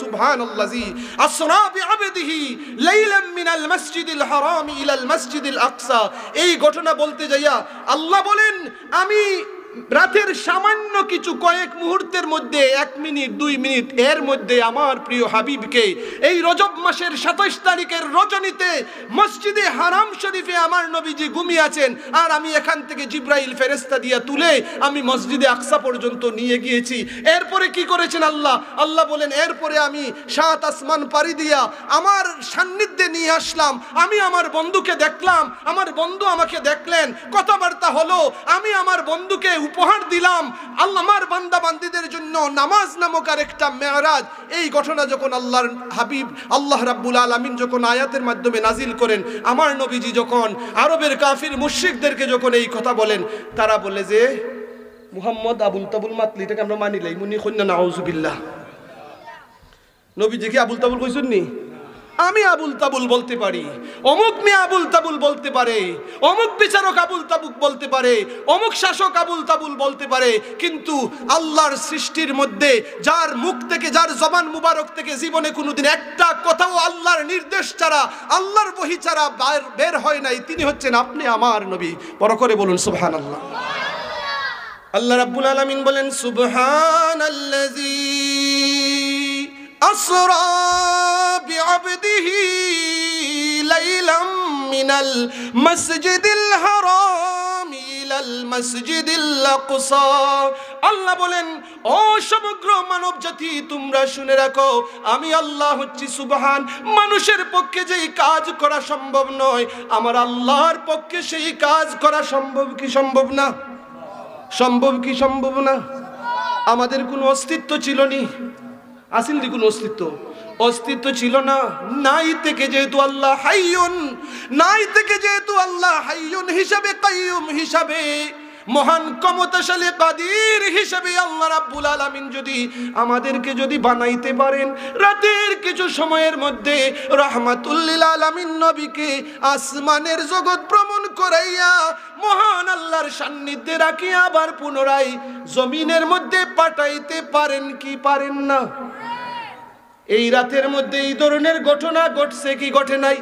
সুবহানাল্লাযী আসরা বিআবদিহি লাইলাম মিনাল মাসজিদিল হারাম ইলাল মাসজিদিল আকসা। এই ঘটনা বলতে যাইয়া আল্লাহ বলেন, আমি রাতের সামান্য কিছু কয়েক মুহূর্তের মধ্যে 1 মিনিট 2 মিনিট এর মধ্যে আমার প্রিয় হাবিবকে এই রজব মাসের 27 তারিখের রজনীতে মসজিদে হারাম শরীফে আমার নবীজি ঘুমিয়ে আছেন, আর আমি এখান থেকে জিব্রাইল ফেরেশতা দিয়া তুলে আমি মসজিদে আকসা পর্যন্ত নিয়ে গিয়েছি। এরপরে কি করেছেন আল্লাহ? আল্লাহ বলেন, এরপরে আমি 7 আসমান পাড়ি দিয়া আমার সান্নিধ্যে নিয়ে আসলাম। আমি আমার বন্ধুকে দেখলাম, আমার বন্ধু আমাকে দেখলেন, কথাবার্তা হলো, আমি আমার বন্ধুকে উপহার দিলাম। আল্লাহ আমার বান্দা বান্দীদের জন্য নামাজ নামক আরেকটা মেরাজ। এই ঘটনা যখন আল্লাহর হাবিব আল্লাহ রাব্বুল আলামিন যখন আয়াতের মাধ্যমে নাজিল করেন, আমার নবীজি যখন আরবের কাফির মুশরিকদেরকে যখন এই কথা বলেন, তারা বলে যে মুহাম্মদ আবুল তাবুল মাতলি, এটাকে আমরা মানি লাই মুনি কন্যা নাউজুবিল্লাহ। নবীজি কি আবুল তাবুল কইছেন নি? আমি আবুল তাবুল বলতে পারি, অমুক মেয়ে আবুল তাবুল বলতে পারে, অমুক বিচারক আবুল তাবুক বলতে পারে, অমুক শাসক আবুল তাবুল বলতে পারে, কিন্তু আল্লাহর সৃষ্টির মধ্যে যার মুখ থেকে, যার জবান মুবারক থেকে জীবনে কোনোদিন একটা কথাও আল্লাহর নির্দেশ ছাড়া, আল্লাহর ওহী ছাড়া বের হয় নাই, তিনি হচ্ছেন আপনি আমার নবী। বড় করে বলুন সুবহানাল্লাহ। আল্লাহ রাব্বুল আলামিন বলেন, সুবহানাল্লাযী আসরা বিআবদিহি লাইলাম মিনাল মাসজিদিল হারাম ইলাল মাসজিদিল আকসা। আল্লাহ বলেন, ও সমগ্র মানব জাতি, তোমরা শুনে রাখো, আমি আল্লাহ হচ্ছি সুবহান। মানুষের পক্ষে যেই কাজ করা সম্ভব নয়, আমার আল্লাহর পক্ষে সেই কাজ করা সম্ভব কি সম্ভব না? সম্ভব কি সম্ভব না? আমাদের কোনো অস্তিত্ব ছিল নি? আসিল দি কোনো অস্তিত্ব ছিল না। নাই থেকে যেহেতু আল্লাহ হাইয়ুন, নাই থেকে যেহেতু আল্লাহ হাইয়ুন হিসাবে, কাইয়ুম হিসাবে, মহান ক্ষমতাশালী কাদির হিসেবে আল্লাহ রাব্বুল আলামিন যদি আমাদেরকে যদি বানাইতে পারেন, রাতের কিছু সময়ের মধ্যে রাহমাতুল লিল আলামিন নবীকে আসমানের জগৎ ভ্রমণ করাইয়া মহান আল্লাহর সান্নিধ্যে রাখিয়া আবার পুনরায় জমিনের মধ্যে পাঠাইতে পারেন কি পারেন না? এই রাতের মধ্যে এই ধরনের ঘটনা ঘটছে কি ঘটে নাই?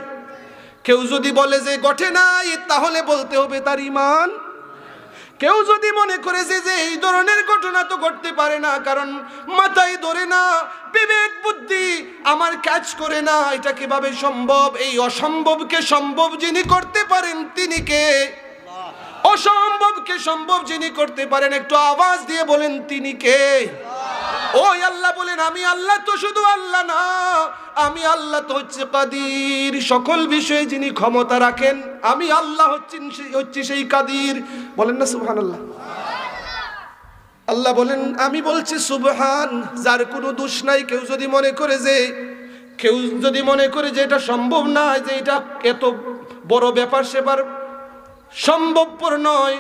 কেউ যদি বলে যে ঘটে নাই, তাহলে বলতে হবে তার ঈমান। কেউ যদি মনে করে যে এই ধরনের ঘটনা তো ঘটতে পারে না, কারণ মাথায় ধরে না, বিবেক বুদ্ধি আমার কাজ করে না, এটা কিভাবে সম্ভব? এই অসম্ভবকে সম্ভব যিনি করতে পারেন তিনি কে? অসম্ভবকে সম্ভব যিনি করতে পারেন, একটু আওয়াজ দিয়ে বলেন তিনি কে? ওই আল্লাহ বলেন, আমি আল্লাহ তো শুধু আল্লাহ না, আমি আল্লাহ তো হচ্ছে কাদির, সকল বিষয়ে যিনি ক্ষমতা রাখেন, আমি আল্লাহ হচ্ছি সেই কাদির। বলেন না সুবহানাল্লাহ। আল্লাহ বলেন, আমি বলছি সুবহান, যার কোনো দোষ নাই। কেউ যদি মনে করে যে এটা সম্ভব না, যে এটা এত বড় ব্যাপার সেবার সম্ভবপর নয়,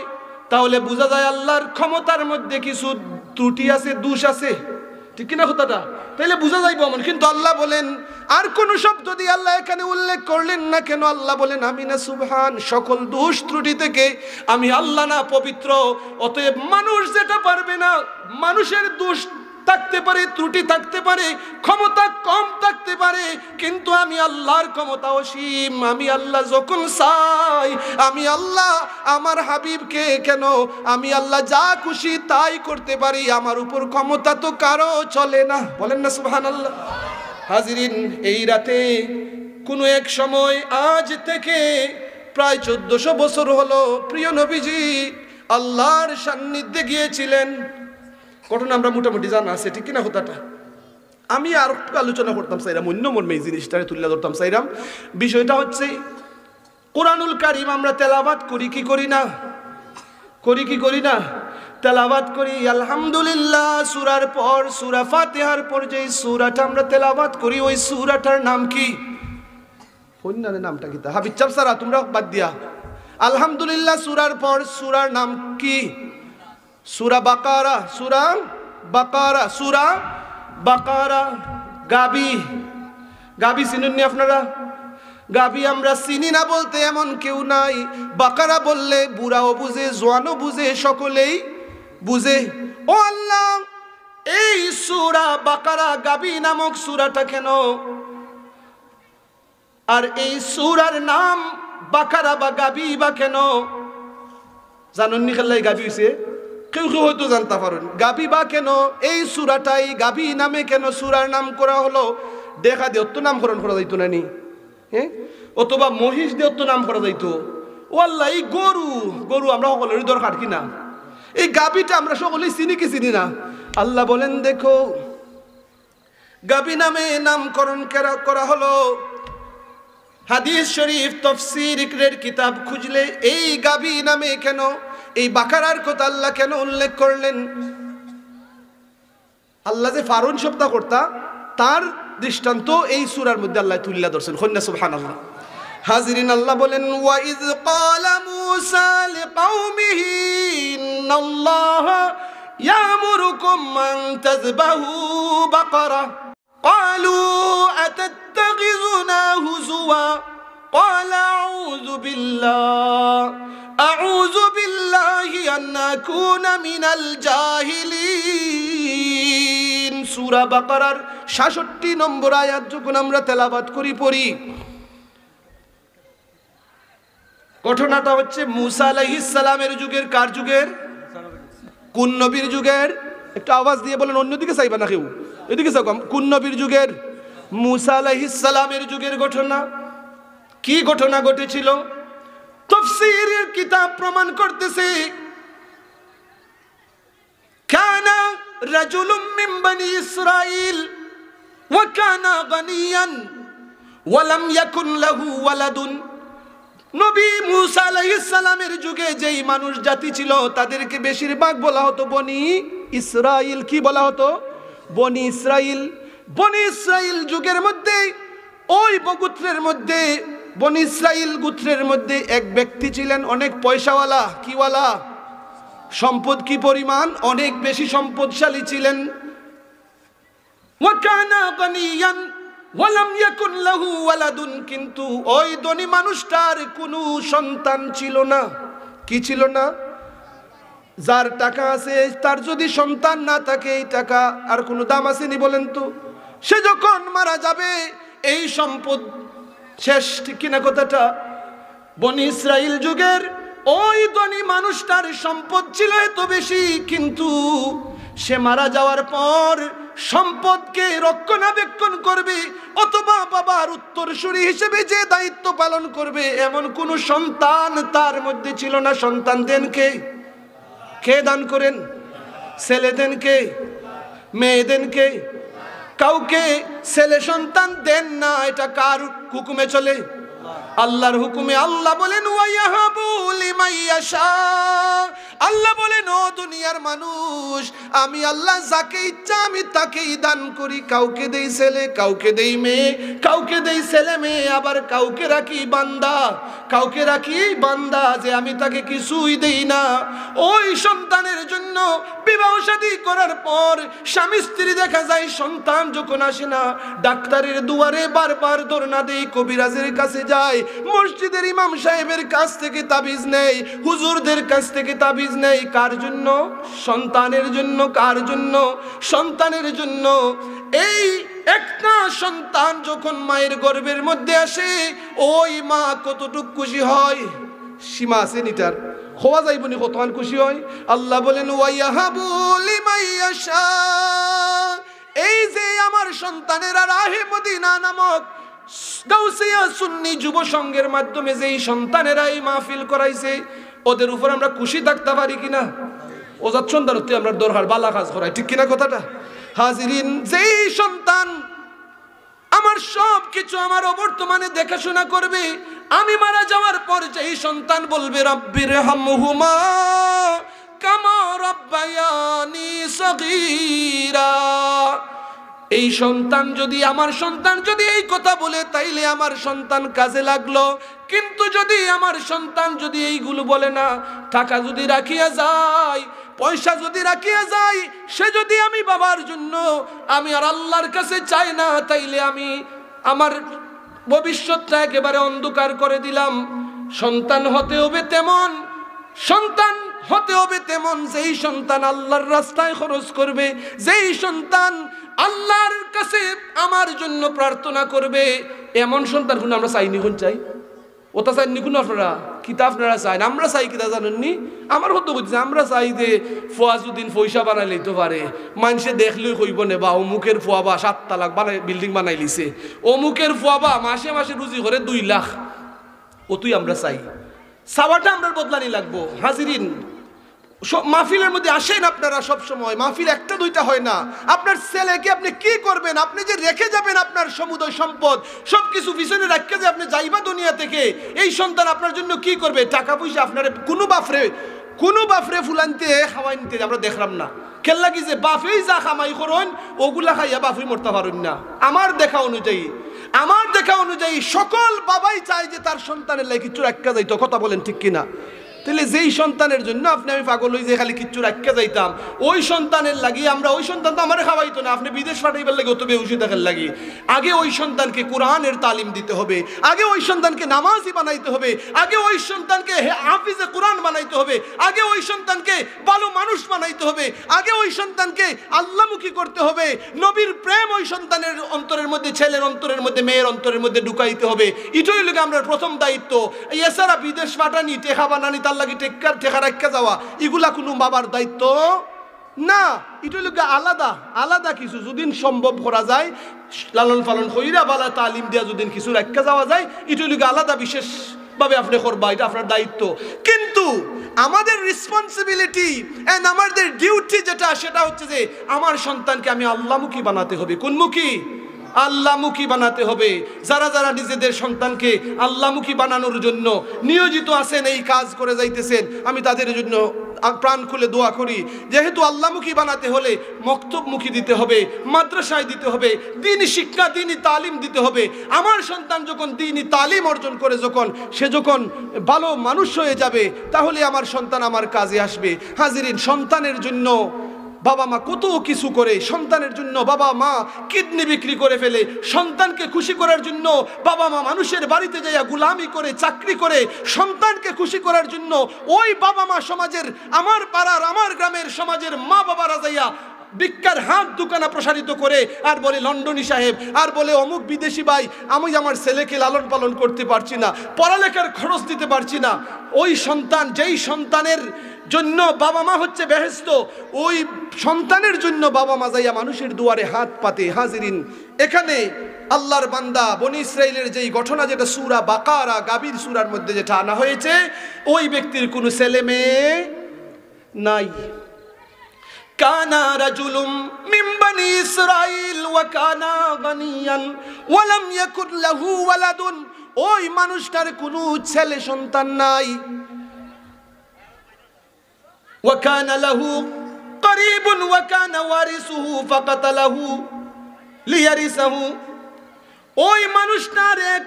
তাহলে বোঝা যায় আল্লাহর ক্ষমতার মধ্যে কিছু ত্রুটি আছে, দোষ আছে, ঠিক কিনা কথাটা? তাইলে বোঝা যাইব আমার। কিন্তু আল্লাহ বলেন, আর কোন শব্দ দিয়ে আল্লাহ এখানে উল্লেখ করলেন না কেন? আল্লাহ বলেন, আমি না সুবহান, সকল দোষ ত্রুটি থেকে আমি আল্লাহ না পবিত্র। অতএব মানুষ যেটা পারবে না, মানুষের দোষ থাকতে পারে, ত্রুটি থাকতে পারে, ক্ষমতা কম থাকতে পারে, কিন্তু আমি আল্লাহর ক্ষমতা অসীম। আমি আল্লাহ যখন চাই, আমি আল্লাহ আমার হাবিবকে কেন, আমি আল্লাহ যা খুশি তাই করতে পারি। আমার উপর ক্ষমতা তো কারো চলে না। বলেন না সুবহানাল্লাহ। হাজিরিন, এই রাতে কোনো এক সময়, আজ থেকে প্রায় 1400 বছর হলো, প্রিয় নবীজি আল্লাহর সান্নিধ্যে গিয়েছিলেন। ঘটনা আমরা মোটামুটি জানা আছে, ঠিক কিনা কথাটা? আমি আর একটু আলোচনা করতাম চাইরাম, অন্য মর্মে এই জিনিসটাকে তুলে ধরতাম চাইরাম। বিষয়টা হচ্ছে, কোরআনুল কারীম আমরা তেলাওয়াত করি কি করি না? করি কি করি না? তেলাওয়াত করি আলহামদুলিল্লাহ। সূরার পর সূরা ফাতিহার পর যে সূরাটা আমরা তেলাওয়াত করি, ওই সূরাটার নাম কি? কোনটার নামটা কি? হাবিব চাপ সারা তোমরা বাদ দিয়া। আলহামদুলিল্লাহ সূরার পর সূরার নাম কি? সূরা বাকারা। সূরা বাকারা, সূরা বাকারা। গাবি চিনেননি আপনারা? গাবি আমরা চিনি না বলতে এমন কেউ নাই। বাকারা বললে বুড়াও বুঝে, জোয়ানও বুঝে, সকলেই বুঝে। ও আল্লাহ, এই সূরা বাকারা গাবি নামক সূরাটা কেন, আর এই সূরার নাম বাকারা বা গাবি বা কেন জানেন নি? খেলাই গাবি হইছে কেউ কেউ হয়তো জানতে পারেন। গাবি বা কেন এই সূরাটাই গাবি নামে কেন সূরার নাম করা হলো? দেখা দিয়ে তো নামকরণ করা যাইতো না নি, হ্যাঁ? অথবা মহিষ দিয়ে তো নাম করা যাইতো। ও আল্লাহ, এই গরু গরু আমরা সকলেরই দরকার কিনা? এই গাবিটা আমরা সকলেই চিনি কি চিনি না? আল্লাহ বলেন দেখো গাবি নামে নামকরণ করা হলো। হাদিস শরীফ তাফসীরের কিতাব খুঁজলে এই গাবি নামে কেন, এই বাকারার কথা আল্লাহ কেন উল্লেখ করলেন? আল্লাহ যে ফারুন শব্দ কর্তা তার দৃষ্টান্ত এই সূরার মধ্যে আল্লাহ তুলে ধরছেন। কন্যা সুবহানাল্লাহ। হাজিরিন, আল্লাহ বলেন ওয়া ইয ক্বালা মূসা লিকাওমিহি ইন্নাল্লাহা ইয়ামুরুকুম আন তাযবাহু বাকারা ক্বালু আতাত্তাখিযুনা হুজুওয়া ক্বালা আউযু বিল্লাহি আন আকুনা মিনাল জাহিলিন। সূরা বাকারার ৬৭ নম্বর আয়াত যখন আমরা তেলাওয়াত করি পড়ি, ঘটনাটা হচ্ছে মূসা আলাইহিস সালামের যুগের। কার যুগের? কোন নবীর যুগের? একটু আওয়াজ দিয়ে বলেন, অন্যদিকে চাইবা না কেউ, এদিকে চাও। কোন নবীর যুগের? মূসা আলাইহিস সালামের যুগের ঘটনা। কি ঘটনা ঘটেছিল? তাফসীরের কিতাব প্রমাণ করতেছে কানা রাজুলুম মিন বনি ইসরাঈল ওয়া কানা গানিয়ান ওয়া লাম ইয়াকুন লাহু ওয়ালাদুন। নবী মূসা আলাইহিস সালামের যুগে যেই মানুষ জাতি ছিল তাদেরকে বেশিরভাগ বলা হতো বনি ইসরাইল। কি বলা হতো? বনি ইসরাইল। বনি ইসরাইল যুগের মধ্যে ওই গোত্রের মধ্যে, বনি ইসরাইল গোত্রের মধ্যে এক ব্যক্তি ছিলেন অনেক পয়সাওয়ালা। কিওয়ালা? সম্পদ কি পরিমাণ? অনেক বেশি সম্পদশালী ছিলেন। ওয়া কানা গানিয়ান ওয়ালাম ইয়াকুন লাহু ওয়ালাদুন, কিন্তু ওই ধনী মানুষটার কোনো সন্তান ছিল না। কি ছিল না? যার টাকা আছে তার যদি সন্তান না থাকে এই টাকা আর কোনো দাম আছে নি বলেন তো? সে যখন মারা যাবে এই সম্পদ শেষ, ঠিক কিনা কথাটা? বনি ইসরাইল যুগের ওই ধনী মানুষটার সম্পদ ছিল এত বেশি, কিন্তু সে মারা যাওয়ার পর সম্পদকে রক্ষণাবেক্ষণ করবে অথবা বাবার উত্তরসূরি হিসেবে যে দায়িত্ব পালন করবে এমন কোন সন্তান তার মধ্যে ছিল না। সন্তান দেন কে? কে দান করেন? ছেলে দেন কে? মেয়ে দেন কে? কাউকে ছেলে সন্তান দেন না। এটা কার হুকুমে চলে? আল্লাহর হুকুমে। আল্লাহ বলেন ওয়ায়াহাবু লিমান ইয়াশা। আল্লাহ বলেন ও দুনিয়ার মানুষ, আমি আল্লাহ যাকে ইচ্ছা আমি তাকেই দান করি। কাউকে দেই ছেলে, কাউকে দেই মেয়ে, কাউকে দেই ছেলে মেয়ে, আবার কাউকে রাখি বান্দা, কাউকে রাখি বান্দা যে আমি তাকে কিছুই দেই না। ওই সন্তানের জন্য বিবাহ শাদী করার পর স্বামী স্ত্রী দেখা যায় সন্তান যখন আসে না, ডাক্তারের দুয়ারে বারবার ধরনা দেই, কবিরাজের কাছে যায়, মসজিদের ইমাম সাহেবের কাছ থেকে তাবিজ নেই, হুজুরদের কাছ থেকে তাবিজ নেই। কার জন্য? সন্তানের জন্য। কার জন্য? সন্তানের জন্য। এই একটা সন্তান যখন মায়ের গর্ভের মধ্যে আসে ওই মা কতটুকু খুশি হয়? সীমা আছে নিটার, হওয়া যাইবনি কতক্ষণ খুশি হয়। আল্লাহ বলেন ওয়ায়াহাবু লিমান ইয়াশা। এই যে আমার সন্তানেরা রাহে মদিনা নামক গাউসিয়া সুন্নি যুব সংঘের মাধ্যমে যেই সন্তানেরা এই মাহফিল করাইছে ওদের উপর আমরা খুশি থাকতে পারি কিনা? ওজাত সন্তানতে আমরা দরকার বালা কাজ করাই, ঠিক কিনা কথাটা? হাজিরিন, যেই সন্তান আমার সব কিছু আমার বর্তমানে দেখাশোনা করবে, আমি মারা যাওয়ার পর যেই সন্তান বলবে রাব্বির হামহুমা কামা রাব্বায়ানি সগীরা, এই সন্তান যদি, আমার সন্তান যদি এই কথা বলে তাইলে আমার সন্তান কাজে লাগলো। কিন্তু যদি আমার সন্তান যদি এইগুলো বলে না, টাকা যদি রাখিয়া যায়, পয়সা যদি রাখিয়া যায়, সে যদি আমি বাবার জন্য আমি আর আল্লাহর কাছে চাই না, তাইলে আমি আমার ভবিষ্যৎটা একেবারে অন্ধকার করে দিলাম। সন্তান হতে হবে তেমন, সন্তান হতে হবে তেমন, যেই সন্তান আল্লাহর রাস্তায় খরচ করবে, যেই সন্তান আল্লাহর কাছে আমার জন্য প্রার্থনা করবে, এমন সন্তান কোন আমরা চাইনি, কোন চাই? ওটা চাইনি কোন আপনারা? কিতা আপনারা চাইন? আমরা চাই কিতা জানেননি? আমার হতো বলছে আমরা চাই যে ফোয়াজুদ্দিন পয়সা বানাই লইতে পারে, মানুষে দেখলেই কইব নে বা অমুকের ফুয়াবা 7 তালাক বানাই বিল্ডিং বানাই লিছে, অমুকের ফুয়াবা মাসে মাসে রুজি করে 2 লাখ। ও তুই আমরা চাই, চাওয়াটা আমরা বদলানি লাগবো। হাজিরিন, মাহফিলের মধ্যে আসেন আপনারা সব সময়, মাহফিল একটা দুইটা হয় না। আপনার ছেলেকে আপনি কি করবেন? আপনি যে রেখে যাবেন আপনার সমুদয় সম্পদ সবকিছু পিছনে রেখে যে আপনি যাইবা দুনিয়া থেকে, এই সন্তান আপনার জন্য কি করবে? টাকা পয়সা আপনার কোনো বাফরে ফুলানতে খাওয়াইতে আমরা দেখলাম না। খেললা কি যে বাফেই যা খামাই করুন ওগুলা খাইয়া বাফই মরতে পারেন না। আমার দেখা অনুযায়ী সকল বাবাই চায় যে তার সন্তানের লাগে কিছু রাখা যাইতো। কথা বলেন ঠিক কিনা? তাহলে যেই সন্তানের জন্য আপনি আমি পাগল হই যে খালি কিচ্ছু রাখা যাইতাম, ওই সন্তানের লাগি আমরা, ওই সন্তান তো আমার খাওয়াইতো না, আপনি বিদেশ পাঠাইবার লাগে অত বেউসি দেখার লাগি। আগে ওই সন্তানকে কোরআনের তালিম দিতে হবে, আগে ওই সন্তানকে নামাজি বানাইতে হবে, আগে ওই সন্তানকে হাফিজে কোরআন বানাইতে হবে, আগে ওই সন্তানকে ভালো মানুষ বানাইতে হবে, আগে ওই সন্তানকে আল্লাহমুখী করতে হবে। নবীর প্রেম ওই সন্তানের অন্তরের মধ্যে, ছেলের অন্তরের মধ্যে, মেয়ের অন্তরের মধ্যে ঢুকাইতে হবে। এটাই লোক আমরা প্রথম দায়িত্ব। এছাড়া বিদেশ পাঠানি, টেকা বানানি, তার লাগি টেকা রাখা যাওয়া, এগুলা কোনো বাবার দায়িত্ব না। এটা লোক আলাদা কিছু যদি সম্ভব করা যায়, লালন পালন কইরা বালা তালিম দিয়া যদি কিছু রাখা যাওয়া যায়, এটা লোক আলাদা বিশেষভাবে আপনি করবা, এটা আপনার দায়িত্ব। কিন্তু আমাদের রেসপন্সিবিলিটি এন্ড আমাদের ডিউটি সেটা হচ্ছে যে আমার সন্তানকে আমি আল্লাহমুখী বানাতে হবে। কোনমুখী? আল্লাহমুখী বানাতে হবে। যারা যারা নিজেদের সন্তানকে আল্লাহমুখী বানানোর জন্য নিয়োজিত আছেন, এই কাজ করে যাইতেছেন, আমি তাদের জন্য প্রাণ খুলে দোয়া করি। যেহেতু আল্লাহমুখী বানাতে হলে মক্তবমুখী দিতে হবে, মাদ্রাসায় দিতে হবে, দ্বীনি শিক্ষা, দ্বীনি তালিম দিতে হবে। আমার সন্তান যখন দ্বীনি তালিম অর্জন করে, সে যখন ভালো মানুষ হয়ে যাবে, তাহলে আমার সন্তান আমার কাজে আসবে। হাজিরিন, সন্তানের জন্য বাবা মা কত কিছু করে, সন্তানের জন্য বাবা মা কিডনি বিক্রি করে ফেলে, সন্তানকে খুশি করার জন্য বাবা মা মানুষের বাড়িতে যাইয়া গুলামি করে, চাকরি করে, সন্তানকে খুশি করার জন্য ওই বাবা মা সমাজের, আমার পাড়ার, আমার গ্রামের সমাজের মা বাবারা যাইয়া ভিক্ষার হাত দোকানা প্রসারিত করে আর বলে লন্ডনী সাহেব, আর বলে অমুক বিদেশি ভাই, আমি আমার ছেলেকে লালন পালন করতে পারছি না, পড়ালেখার খরচ দিতে পারছি না। ওই সন্তান, যেই সন্তানের জন্য বাবা মা হচ্ছে বেহেশত, ওই সন্তানের জন্য বাবা মা যাইয়া মানুষের দুয়ারে হাত পাতে। হাজিরিন, এখানে আল্লাহর বান্দা বনি ইসরাইলের যেই ঘটনা, যেটা সূরা বাকারা, গাভীর সূরার মধ্যে যেটা আনা হয়েছে, ওই ব্যক্তির কোনো ছেলে মেয়ে নাই। কানা রাজুলুম মিন বনি ইসরাইল ওয়া কানা গানিয়ান ওয়া লাম ইয়াকুন লাহু ওয়ালাদুন। ওই মানুষটার কোনো ছেলে সন্তান নাই। ওয়া কানা লাহু করিবুন ওয়া কানা ওয়ারিসুহু ফাকাতালাহু লিয়ারিসাহু। ওই মানুষটার এক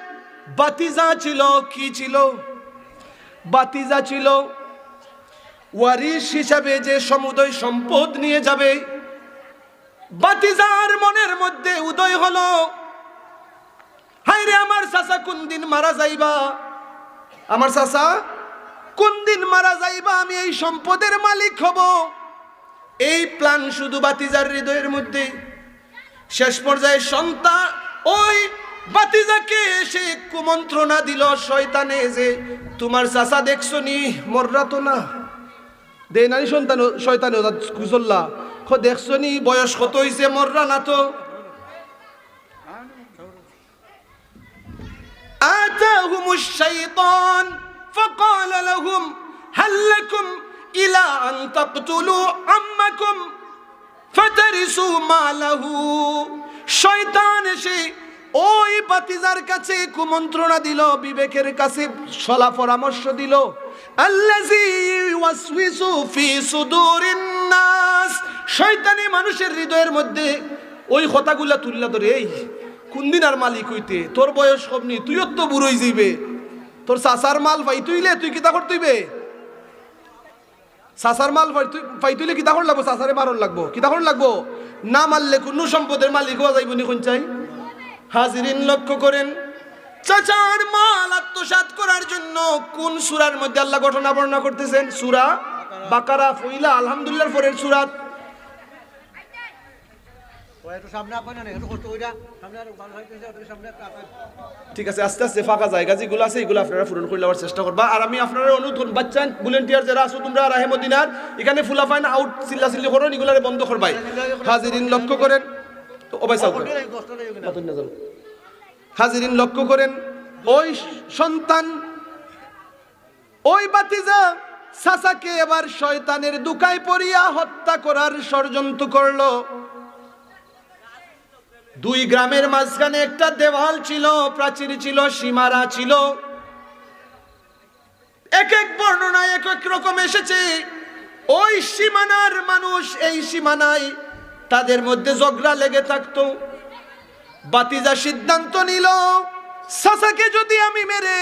বাতিজা ছিল। কি ছিল? বাতিজা ছিল। ওয়ারিস হিসাবে যে সমুদয় সম্পদ নিয়ে যাবে, বাতিজার মনের মধ্যে উদয় হলো, হায়রে আমার চাচা কোন দিন মারা যাইবা, আমার চাচা কোন দিন মারা যাইবা, আমি এই সম্পদের মালিক হব। এই প্ল্যান শুধু বাতিজার হৃদয়ের মধ্যে। শেষ পর্যায়ে সন্তান ওই বাতিজাকে এসে কুমন্ত্রণা দিল শয়তানে, যে তোমার চাচা দেখছো নি মররা তো না, দে নানি সন্তান শয়তানে কুজল্লা, দেখছো নি বয়স কত হইছে, মররা না তো। আতাহুমুশ শাইতান ফাকালা লাহুম হাল লাকুম ইলা আন তাকতুলু আম্মাকুম ফাতারিসু মালাহু। শয়তান এসে ওই বাতিজার কাছে কুমন্ত্রণা দিল, বিবেকের কাছে সলা পরামর্শ দিল। আল্লাযী ওয়াসওয়িসু ফি সুদুরিন নাস। শয়তানি মানুষের হৃদয়ের মধ্যে ওই কথাগুলা তুললা ধরে, এই কোন দিন আর মালিক হইতে, তোর বয়স কমনি, তুইও তো বুড়োই যাইবে, তোর চাচার মাল পাই তুইলে তুই কিতা করতেইবে, চাচার মাল পাই তুইলে কিতা কর লাগবো, চাচারে মারণ লাগবো, কিতা কর লাগবো, না মারলে কোনো সম্পদের মালিক হওয়া যাইব নি কোন চাই। হাজিরিন, লক্ষ্য করেন, চাচার মাল আত্মসাৎ করার জন্য কোন সূরার মধ্যে আল্লাহ ঘটনা বর্ণনা করতেছেন? সূরা বাকারা ফইলা আলহামদুলিল্লাহর পরের সূরা। ঠিক আছে, আস্তে আস্তে ফাঁকা জায়গা যেগুলো আছে এগুলো আপনারা পূরণ করে নেওয়ার চেষ্টা করবা। আর আমি আপনারা অনুরোধ বাচ্চা ভলেন্টিয়ার যারা আছো তোমরা রাহে মদিনার এখানে ফুলাফাইন আউট চিল্লাচিল্লি করো, এগুলারে বন্ধ করবাই। হাজিরিন লক্ষ্য করেন, হাজিরিন লক্ষ্য করেন, ওই সন্তান ওই বাতিজা চাচাকে এবার শয়তানের দুকায় পড়িয়া হত্যা করার ষড়যন্ত্র করলো। দুই গ্রামের মাঝখানে একটা দেওয়াল ছিল, প্রাচীর ছিল, সীমারা ছিল। এক এক বর্ণনায় এক এক রকম এসেছে। ওই সীমানার মানুষ এই সীমানায় তাদের মধ্যে ঝগড়া লেগে থাকতো। বাতিজা সিদ্ধান্ত নিল, চাচাকে যদি আমি মেরে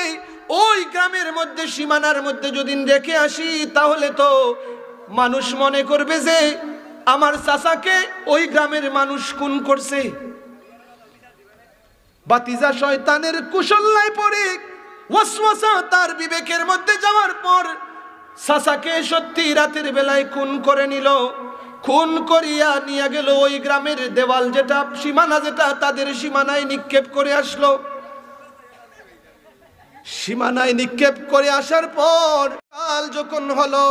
ওই গ্রামের মধ্যে সীমানার মধ্যে যদি রেখে আসি তাহলে তো মানুষ মনে করবে যে আমার চাচাকে ওই গ্রামের মানুষ খুন করছে। বাতিজা শয়তানের কুশল্যায় পড়ে ওয়াসওয়াসা তার বিবেকের মধ্যে যাওয়ার পর চাচাকে সত্যি রাতের বেলায় খুন করে নিল। খুন করিয়া নিয়ে গেল ওই গ্রামের দেওয়াল যেটা সীমানা যেটা তাদের সীমানায় নিক্ষেপ করে আসলো। সীমানায় নিক্ষেপ করে আসার পর কাল যখন হলো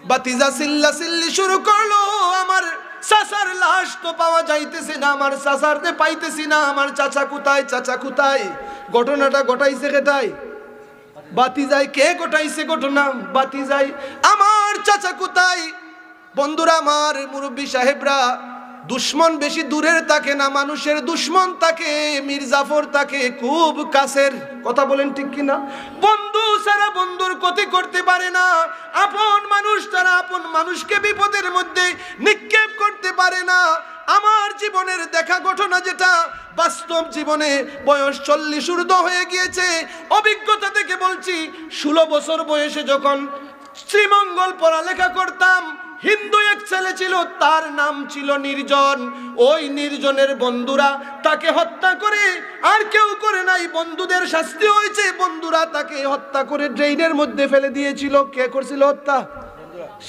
বাতিজা চিল্লাচিল্লি শুরু করলো, আমার চাচার লাশ তো পাওয়া যাইতেছে না, আমার চাচারতে পাইতেছি না, আমার চাচা কোথায়, চাচা কোথায়? ঘটনাটা ঘটাইছে কেটাই? বাতিজাই। কে ঘটাইছে ঘটনা? বাতিজাই। আমার চাচা কোথায়? বন্ধুরা আমার, মুরব্বী সাহেবরা, দুশ্মন বেশি দূরের থাকে না, মানুষের দুশ্মন থাকে, মীর জাফর থাকে খুব কাছের। কথা বলেন ঠিক কিনা? বন্ধু সারা বন্ধুর ক্ষতি করতে পারে না, আপন মানুষ তারা আপন মানুষকে বিপদের মধ্যে নিক্ষেপ করতে পারে না। আমার জীবনের দেখা ঘটনা যেটা বাস্তব জীবনে, বয়স 40 ঊর্ধ্ব হয়ে গিয়েছে, অভিজ্ঞতা থেকে বলছি। 16 বছর বয়সে যখন শ্রীমঙ্গল পড়ালেখা করতাম, হিন্দু এক ছেলে ছিল, তার নাম ছিল নির্জন। ওই নির্জনের বন্ধুরা তাকে হত্যা করে, আর কেউ করে নাই, বন্ধুদের শাস্তি হয়েছে, বন্ধুরা তাকে হত্যা করে ড্রেইনের মধ্যে ফেলে দিয়েছিল। কে করছিল হত্যা?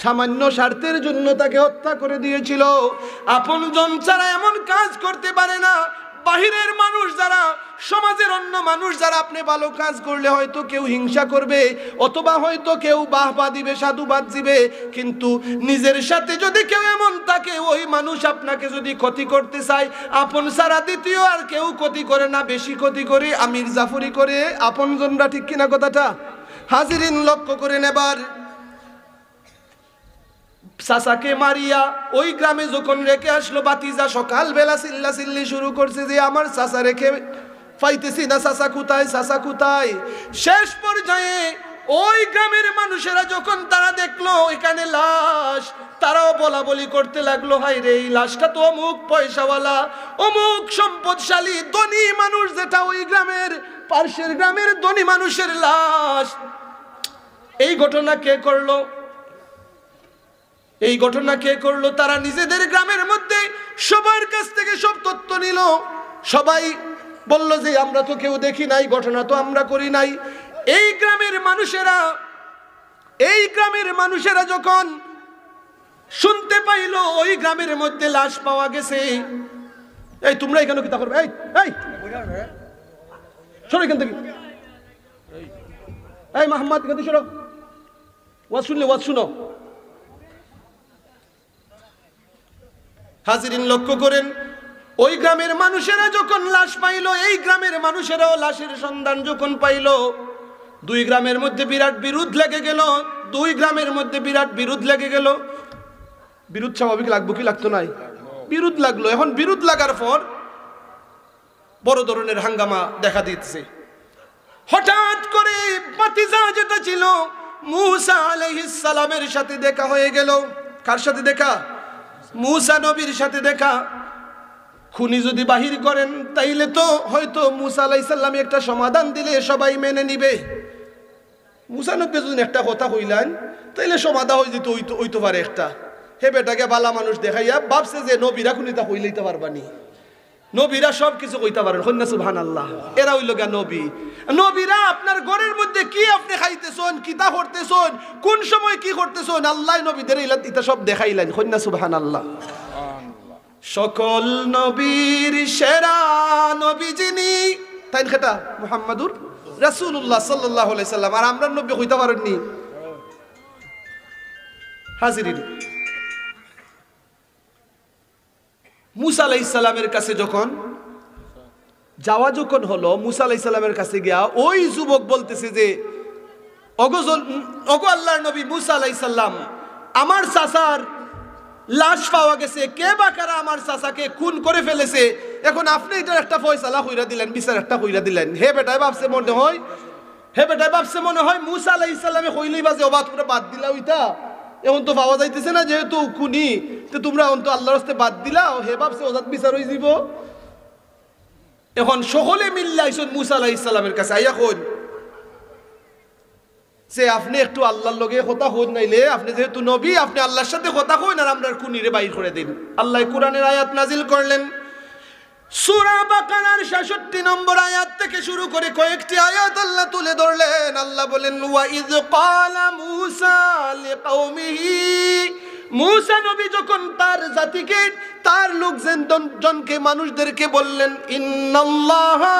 সামান্য স্বার্থের জন্য তাকে হত্যা করে দিয়েছিল। আপনজন ছাড়া এমন কাজ করতে পারে না। বাহিরের মানুষ যারা, সমাজের অন্য মানুষ যারা, আপনি ভালো কাজ করলে হয়তো কেউ হিংসা করবে, অথবা হয়তো কেউ বাহবা দিবে, সাধুবাদ দিবে, কিন্তু নিজের সাথে যদি কেউ এমন থাকে, ওই মানুষ আপনাকে যদি ক্ষতি করতে চায়, আপন ছাড়া দ্বিতীয় আর কেউ ক্ষতি করে না, বেশি ক্ষতি করে আমির জাফরি করে আপনজনরা। ঠিক কিনা কথাটা? হাজিরিন লক্ষ্য করে নেবার। চাচাকে মারিয়া ওই গ্রামে যখন রেখে আসলো বাতিজা, সকালবেলা চিল্লাচিল্লি শুরু করছে যে আমার চাচা রেখে পাইতেছি না, চাচা কোথায়, চাচা কোথায়? শেষ পর্যায়ে ওই গ্রামের মানুষেরা যখন তারা দেখলো এখানে লাশ, তারাও বলা বলি করতে লাগলো, হায় রে, এই লাশটা তো অমুক পয়সাওয়ালা, অমুক সম্পদশালী ধনী মানুষ, যেটা ওই গ্রামের পাশের গ্রামের ধনী মানুষের লাশ। এই ঘটনা কে করলো? এই ঘটনা কে করলো? তারা নিজেদের গ্রামের মধ্যে সবার কাছ থেকে সব তথ্য নিল। সবাই বলল যে আমরা তো কেউ দেখি নাই, ঘটনা তো আমরা করি নাই। এই গ্রামের মানুষেরা যখন শুনতে পাইল ওই গ্রামের মধ্যে লাশ পাওয়া গেছে, এই তোমরা এখানে কি তা করবে? এই এই সরো এখান থেকে, এই মোহাম্মদ এখান থেকে সরো, ওয়াজ শুনলে ওয়াজ শুনো। হাজিরিন লক্ষ্য করেন, ওই গ্রামের মানুষেরা যখন লাশ পাইল, এই গ্রামের মানুষেরাও লাশের সন্ধান যখন পাইল, দুই গ্রামের মধ্যে বিরাট বিরোধ লেগে গেল। দুই গ্রামের মধ্যে বিরাট বিরোধ লেগে গেল। বিরোধ স্বাভাবিক লাগবো কি লাগতো নাই? বিরোধ লাগলো। এখন বিরোধ লাগার পর বড় ধরনের হাঙ্গামা দেখা দিচ্ছে। হঠাৎ করে বাতিজা যেটা ছিল মূসা আলাইহিস সালামের সাথে দেখা হয়ে গেল। কার সাথে দেখা? মূসা নবীর সাথে দেখা। খুনি যদি বাহির করেন তাইলে তো হয়তো মূসা আলাইহিস সালাম একটা সমাধান দিলে সবাই মেনে নিবে। মূসা নবী যদি একটা কথা কইলেন তাইলে সমাধান হয়ে যেত, হইতে পারে একটা। হে বেটাকে বালা মানুষ দেখাইয়া ভাবছে যে নবীরা খুনিতা হইলেইতে পারবানি। নবীরা সব কিছু কইতে পারেন, কন্যা সুবহানাল্লাহ। এরা হইল গা নবী। নবীরা আপনার ঘরের মধ্যে কি আপনি খাইতেছেন, কিতা করতেছেন, কোন সময় কি করতেছেন, আল্লাহ নবীদের এটা সব দেখাইলেন, কন্যা সুবহানাল্লাহ। সকল নবীর সেরা নবী যিনি, তাই খেটা মুহাম্মাদুর রাসূলুল্লাহ সাল্লাল্লাহু আলাইহি সাল্লাম। আর আমরা নবী হইতে পারেননি। হাজিরিন, মুসা আলাইহিস সালামের কাছে যখন যাওয়া হলো, মুসা আলাইহিস সালামের কাছে গিয়া ওই যুবক বলতেছে যে ওগো আল্লাহর নবী মুসা আলাইহিস সালাম, আমার চাচার লাশ পাওয়া গেছে, কে বা কারা আমার চাচাকে খুন করে ফেলেছে, এখন আপনি এটার একটা ফয়সালা কইরা দিলেন, বিচার একটা কইরা দিলেন। হে বেটাই ভাবছে মনে হয় মুসা আলাইহিস সালামে কইলেই বাজে অবাদ করে বাদ দিলা ওইটা, এখন তো পাওয়া যাইতেছে না, যেহেতু খুনি, তো তোমরা অন্ত আল্লাহর রাস্তায় বাদ দিলা, হে ভাবছে ওজাত বিচার হয়ে যাব। এখন সকলে মিল্লা আইসন মুসা আলাইহিস সালামের কাছে, আইয়া কইন যে আপনি একটু আল্লাহর লগে কথা হন, নাইলে আপনি যেহেতু নবী, আপনি আল্লাহর সাথে কথা কইন আর আমরা খুনিরে বাইর করে দিন। আল্লাহ কোরআনের আয়াত নাজিল করলেন, সূরা বাকারার 66 নম্বর আয়াত থেকে শুরু করে কয়েকটি আয়াত আল্লাহ তুলে ধরলেন। আল্লাহ বলেন, ওয়া ইয ক্বালা মূসা লিকাওমিহি, মূসা নবী যখন তার জাতিকে, তার লোকজনকে, মানুষদেরকে বললেন, ইন্নাল্লাহা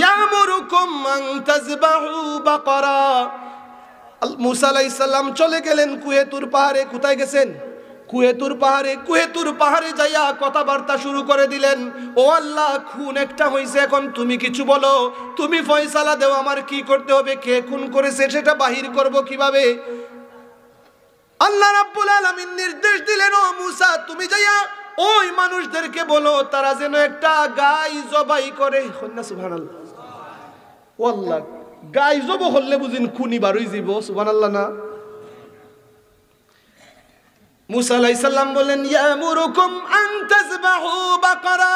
ইয়ামুরুকুম আন তাযবাহু বাকারা। মূসা আলাইহিস সালাম চলে গেলেন কুহেতুর পাহাড়ে। কোথায় গেছেন? কুহেতুর পাহাড়ে যাইয়া কথাবার্তা শুরু করে দিলেন। ও আল্লাহ, খুন একটা হইছে, এখন তুমি কিছু বলো, তুমি ফয়সালা দাও, আমার কি করতে হবে, কে খুন করেছে সেটা বাহির করব কিভাবে। আল্লাহ রাব্বুল আলামিন নির্দেশ দিলেন, ও মূসা, তুমি যাইয়া ওই মানুষদেরকে বলো তারা যেন একটা গাই জবাই করে। সুবহানাল্লাহ। ওয়াল্লাহ, গাই জব হলে বুঝিন খুনি বারই যাব। সুবহানাল্লাহ না? মূসা আলাইহিস সালাম বলেন, ইয়ামুরুকুম আন তাযবাহু বাকারা,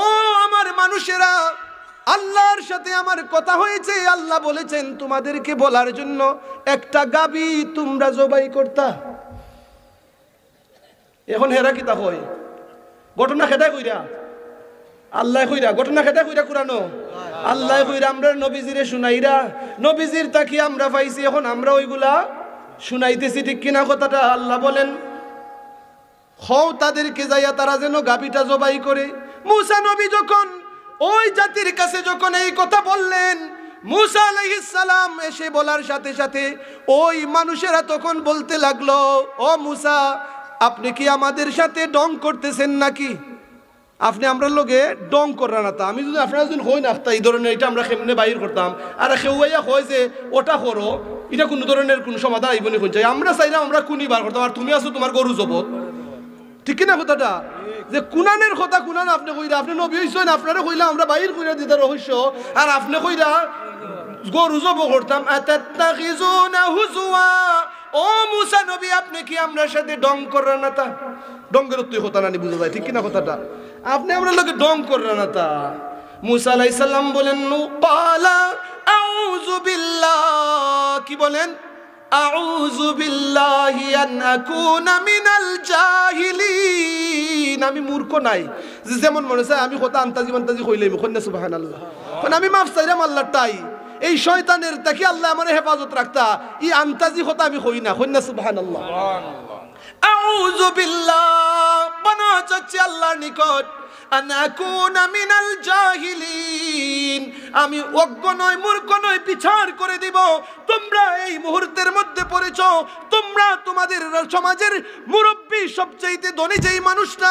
ও আমার মানুষেরা, আল্লাহর সাথে আমার কথা হয়েছে, আল্লাহ বলেছেন তোমাদেরকে বলার জন্য একটা গাবি তোমরা জবাই করতা। এখন হেরা কি তা হয়? ঘটনা খেদা কইরা আল্লাহ কইরা, ঘটনা খেদা কইরা কুরানো আল্লাহ কইরা, আমরা নবীজিরে শুনাইরা, নবীজির তাকি আমরা পাইছি, এখন আমরা ওইগুলা শুনাইতেছি, ঠিক কিনা কথাটা? আল্লাহ বলেন, হও তাদেরকে যাইয়া তারা যেন গাবিটা জবাই করে। মূসা নবী যখন ওই জাতির কাছে যখন এই কথা বললেন, মূসা আলাইহিস সালাম এসে বলার সাথে সাথে ওই মানুষেরা তখন বলতে লাগলো, ও মূসা, আপনি কি আমাদের সাথে ডং করতেছেন নাকি? আপনি আমরা লোকে ডং করা না তা, আমি যদি আপনারা যদি হই না এই ধরনের, এটা আমরা কেমনে বাইর করতাম, আর কেউয়া হয় যে ওটা করো, এটা কোনো ধরনের কোন সমাধান আইব নি? চাই আমরা চাইলাম আমরা কুনি বার করতাম, আর তুমি আছো তোমার গরু জবত, ঠিক কিনা কথাটা? যে কুনানের কথা কুনান আপনি কইরা, আপনি নবী হইছেন, আপনারা কইলা আমরা বাইর কইরা দিতে রহস্য, আর আপনি কইরা গরু জব করতাম। আতাত্তাখিজুনা হুজওয়া, ও মূসা নবী, আপনি কি আমরা সাথে ডং করেন না তা? ডঙ্গের তুই কথা না বুঝা যায়, ঠিক কিনা কথাটা? আপনি আমরা লোকে ডং করেন না তা। মূসা আলাইহিস সালাম বলেন, ক্বালা আউযু বিল্লাহ, কি বলেন? আউযু বিল্লাহি আন আকুনা মিনাল জাহিলিন, আমি মূর্খ নাই, যেমন মনে চায় আমি কথা আন্তাজি কইলাম, কন্যা সুবহানাল্লাহ। আমি মাফ চাইলাম আল্লাহর, তাই এই শয়তানের তাকে আল্লাহ আমার হেফাজত রাখতা, ই আন্তাজি কথা আমি কই না, কন্যা সুবহানাল্লাহ। আউযু বিল্লাহ, বানা চাচ্ছি আল্লাহর নিকট, আন আকুনা মিনাল জাহিলিন, আমি অজ্ঞ নয়, মূর্খ নয়, বিচার করে দিব। তোমরা এই মুহূর্তের মধ্যে পড়েছো, তোমরা তোমাদের সমাজের মুরব্বী, সবচেয়ে ধনী যেই মানুষটা,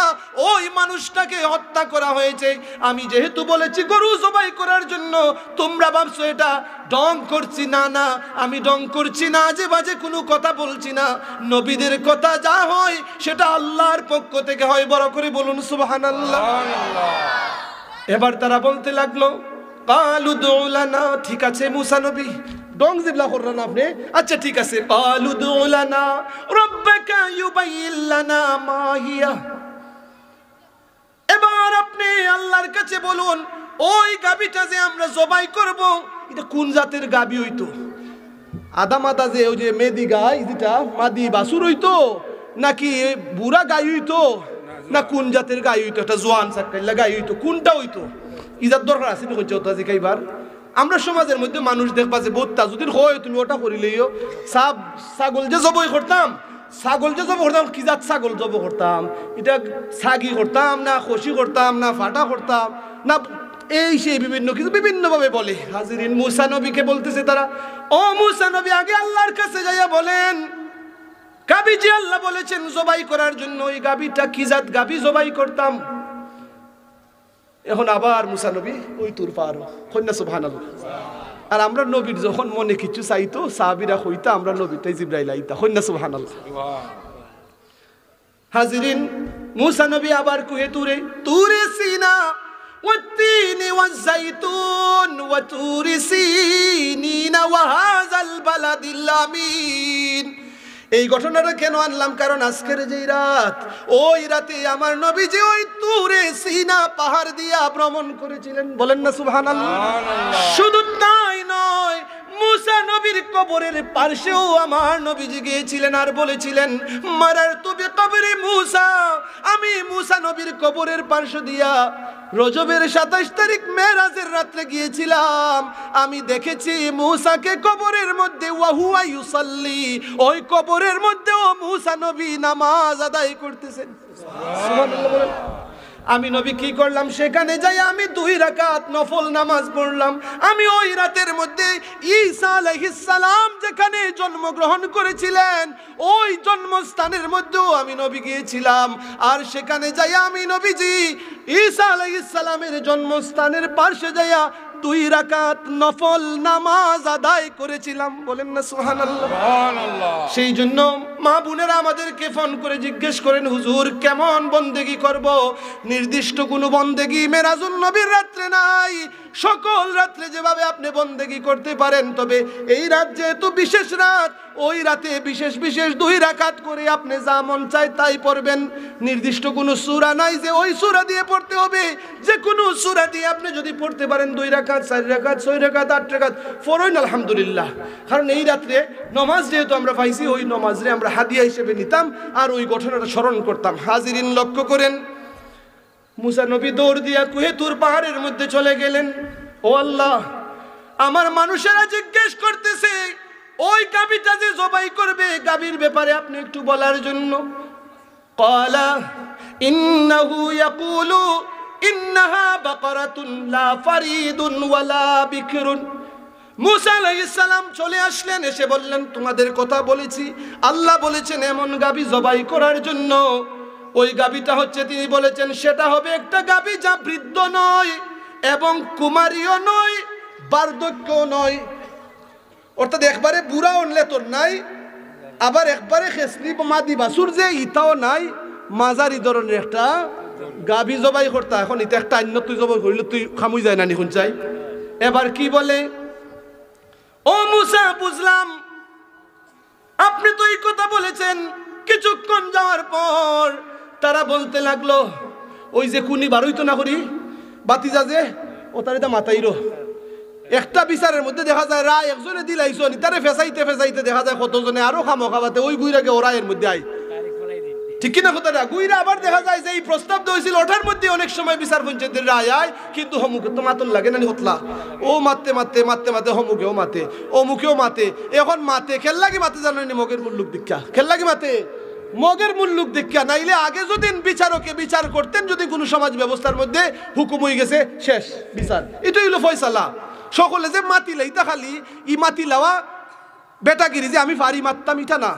ওই মানুষটাকে হত্যা করা হয়েছে। আমি যেহেতু বলেছি গরু জবাই করার জন্য, তোমরা ভাবছো এটা ডং করছি। না না, আমি ডং করছি না, আজে বাজে কোনো কথা বলছি না। নবীদের কথা যা হয় সেটা আল্লাহর পক্ষ থেকে হয়, বড় করে বলুন সুবহানাল্লাহ। এবার তারা বলতে লাগলো, কালু দুলানা, ঠিক আছে মূসা নবী, ডং জিবলা করলেন আপনি, আচ্ছা ঠিক আছে, কালু দুলানা রাব্বাকা ইউবাইয়িন লানা মা হিয়া, এবার আপনি আল্লাহর কাছে বলুন, ওই গাবিটা যে আমরা জবাই করব, এটা কোন জাতের গাবি হইতো? আদা মাদা যে ওই যে মেদি গাই, যেটা মাদি বাছুর হইতো, নাকি বুড়া গাই হইতো, না কোন জাতের গাই হইতো, একটা জোয়ান সাক্কাইলা গাই হইতো, কোনটা হইতো? ইজার দরকার আছে নি কইছে ওটা জিকাইবার? আমরা সমাজের মধ্যে মানুষ দেখবা যে বোধটা যদি হয় তুমি ওটা করিলেইও। ছাগল যে জবাই করতাম, ছাগল যে জব করতাম, কি জাত ছাগল জব করতাম? এটা ছাগি করতাম না খসি করতাম না ফাটা করতাম না এই সেই বিভিন্ন কিছু বিভিন্নভাবে বলে। হাজিরিন, মুসা নবীকে বলতেছে তারা, ও মুসা নবী আগে আল্লাহর কাছে যাইয়া বলেন গাবি যে আল্লাহ বলেছেন জবাই করার জন্য, ওই গাবিটা কি জাত গাবি জবাই করতাম। এখন আবার মুসা নবী ওই তুর পার কন্যা সুবহানাল্লাহ। আর আমরা নবীর যখন মনে কিছু চাইতো সাহাবীরা কইতা আমরা নবীটাই জিবরাইল আইতা, কন্যা সুবহানাল্লাহ। হাজিরিন, মুসা নবী আবার কুহে তুরে তুরে সিনা والتين والزيتون وطور سينين وهذا البلد الأمين। এই ঘটনাটা কেন আনলাম? কারণ আজকের যে রাত, ওই রাতে আমার নবীজি ওই তুরে সিনা পাহাড় দিয়া ভ্রমণ করেছিলেন। বলেন না সুবহানাল্লাহ। শুধু তাই নয়, মুসা নবীর কবরের পাশেও আমার নবীজি গিয়েছিলেন আর বলেছিলেন মারারতু বিকবরি মুসা, আমি মুসা নবীর কবরের পাশ দিয়া রজবের 27 তারিখ মেরাজের রাতে গিয়েছিলাম। আমি দেখেছি মুসাকে কবরের মধ্যে ওয়াহুয়া ইউসাল্লি, ওই কবরের মধ্যেও মুসা নবী নামাজ আদায় করতেছেন। সুবহানাল্লাহ বলেন। আমি নবী কি করলাম? সেখানে যাই আমি 2 রাকাত নফল নামাজ পড়লাম। আমি ওই রাতের মধ্যে ঈসা আলাইহিস সালাম যেখানে জন্মগ্রহণ করেছিলেন ওই জন্মস্থানের মধ্যেও আমি নবী গিয়েছিলাম। আর সেখানে যাই আমি নবীজি ঈসা আলাইহিস সালামের জন্মস্থানের পাশে যাইয়া 2 রাকাত নফল নামাজ আদায় করেছিলাম। বলেন না সুবহানাল্লাহ। সেই জন্য মা বোনেরা আমাদেরকে ফোন করে জিজ্ঞেস করেন হুজুর কেমন বন্দেগি করব? নির্দিষ্ট কোনো বন্দেগি মেরাজুন নবীর রাত্রে নাই, সকল রাত্রে যেভাবে আপনি বন্দেগি করতে পারেন। তবে এই রাত যেহেতু বিশেষ রাত, ওই রাতে বিশেষ বিশেষ 2 রাকাত করে আপনি যা মন চায় তাই পড়বেন। নির্দিষ্ট কোনো সূরা নাই যে ওই সূরা দিয়ে পড়তে হবে, যে কোনো সূরা দিয়ে আপনি যদি পড়তে পারেন 2 রাকাত 4 রাকাত 6 রাকাত 8 রাকাত পড়ুন আলহামদুলিল্লাহ। কারণ এই রাত্রে নমাজ যেহেতু আমরা পাইছি, ওই নমাজরে আমরা হাদিয়া হিসেবে নিতাম আর ওই ঘটনাটা স্মরণ করতাম। হাজিরিন, লক্ষ্য করেন মুসা নবী দৌড় দিয়া কুহে তুর পাহাড়ের মধ্যে চলে গেলেন। ও আল্লাহ, আমার মানুষেরা জিজ্ঞেস করতেছে ওই গাবিটা যে জবাই করবে, গাবির ব্যাপারে আপনি একটু বলার জন্য। ক্বালা ইন্নাহু ইয়াকুলু ইন্নাহা বাকারাতুন লা ফারিদুন ওয়ালা বিকরুন। মুসা আলাইহিস সালাম চলে আসলেন, এসে বললেন তোমাদের কথা বলেছি, আল্লাহ বলেছেন এমন গাবি জবাই করার জন্য। ওই গাবিটা হচ্ছে, তিনি বলেছেন সেটা হবে একটা গাবি যা বৃদ্ধ নয় এবং কুমারীও নয়, বার্ধক্য নয়, অর্থাৎ একবারে বুড়া অনলে তোর নাই, আবার একবারে খেসলি মাদি বাসুর যে ইটাও নাই, মাঝারি ধরনের একটা গাবি জবাই করতা। এখন এটা একটা অন্য তুই জবাই করিলে তুই খামুই যায় না নিখুন চাই। এবার কি বলে, ও মুসা বুঝলাম আপনি তো এই কথা বলেছেন। কিছুক্ষণ যাওয়ার পর তারা বলতে লাগলো ওই যে কুনি বারোই তো না করি বাতিজা যে ও তার এটা মাথাইরো একটা বিচারের মধ্যে দেখা যায় রায় একজনে দিলাইছো নি, তারে ফেসাইতে ফেসাইতে দেখা যায় কতজনে আরো খামো খাবাতে ওই গুইরাকে ওরা এর মধ্যে আয়। ঠিক কিনা কথাটা? গুইরা আবার দেখা যায় যে এই প্রস্তাব দিয়েছিল ওঠার মধ্যে অনেক সময় বিচার পঞ্চায়েতের রায় আয়, কিন্তু হমুকে তো মাতন লাগে না হতলা, ও মারতে মারতে মারতে মারতে হমুকেও মাতে, ও মুখেও মাতে। এখন মাতে খেল লাগে মাতে জানেনি মগের মূল্যক দীক্ষা, খেল লাগে মাতে মগের মূল্যক দীক্ষা। নাইলে আগে যদি বিচারকে বিচার করতেন, যদি কোনো সমাজ ব্যবস্থার মধ্যে হুকুম হয়ে গেছে শেষ বিচার, এটাই হলো ফয়সালা। সকলে যে মাতি লাইতা খালি ই মাতি লাওয়া বেটাগিরি যে আমি ফারি মারতাম এটা না।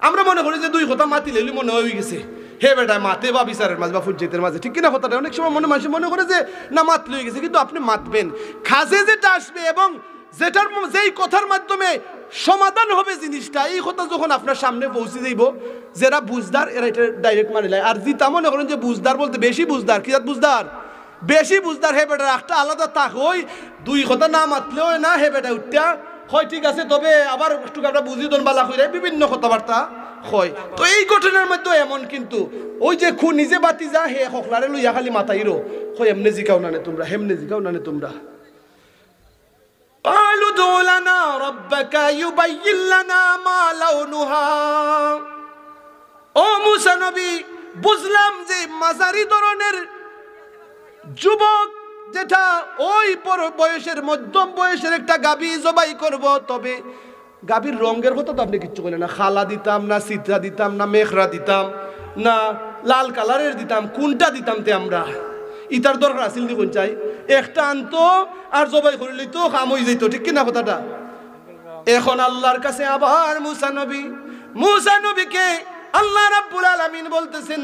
আমরা মনে করি যে 2 কথা মাতি লাইলি মনে হয়ে গেছে হে বেটা মাতে বা বিচারের মাঝে বা ফুজ্জেতের মাঝে, ঠিক কিনা কথাটা? অনেক সময় মানুষ মনে করে যে না মাত লয়ে গেছে, কিন্তু আপনি মাতবেন খাজে যেটা আসবে এবং যেটার যেই কথার মাধ্যমে সমাধান হবে জিনিসটা, এই কথা যখন আপনার সামনে পৌঁছে যাইব, যারা বুঝদার এরা এটা ডাইরেক্ট মানে লাই। আর যেটা মনে করেন যে বুঝদার বলতে বেশি বুঝদার, কি বুঝদার বেশি বুঝদার, হে বেটার একটা আলাদা থাক, ওই 2 কথা না মাতলেও না হে বেটা উঠটা হয় ঠিক আছে, তবে আবার একটু আমরা বুঝি দন বালা হয়ে বিভিন্ন কথাবার্তা হয়। তো এই ঘটনার মধ্যে এমন, কিন্তু ওই যে খু নিজে বাতি যা হে হকলারে লইয়া খালি মাথাইরো হয় এমনি জিকাও না তোমরা, হেমনে জিকাও না তোমরা। قالوا ادع لنا ربك يبين لنا ما لونها। ও মুসা নবী বুঝলাম যে মাঝারি ধরনের যুবক যেটা ওই বয়সের মধ্যম বয়সের একটা গাভী জবাই করব, তবে গাভীর রঙের কথা তো আপনি কিচ্ছু বলেন না। খালা দিতাম না, সিতরা দিতাম না, মেখরা দিতাম না, লাল কালারের দিতাম, কোনটা দিতাম তে আমরা ইতার দরকার আসিল নি কোন চাই একটা আনতো আর জবাই করলে তো কাম হয়ে যেত, ঠিক কিনা কথাটা? এখন আল্লাহর কাছে আবার মুসা নবীকে আল্লাহ রাব্বুল আলামিন বলতেছেন,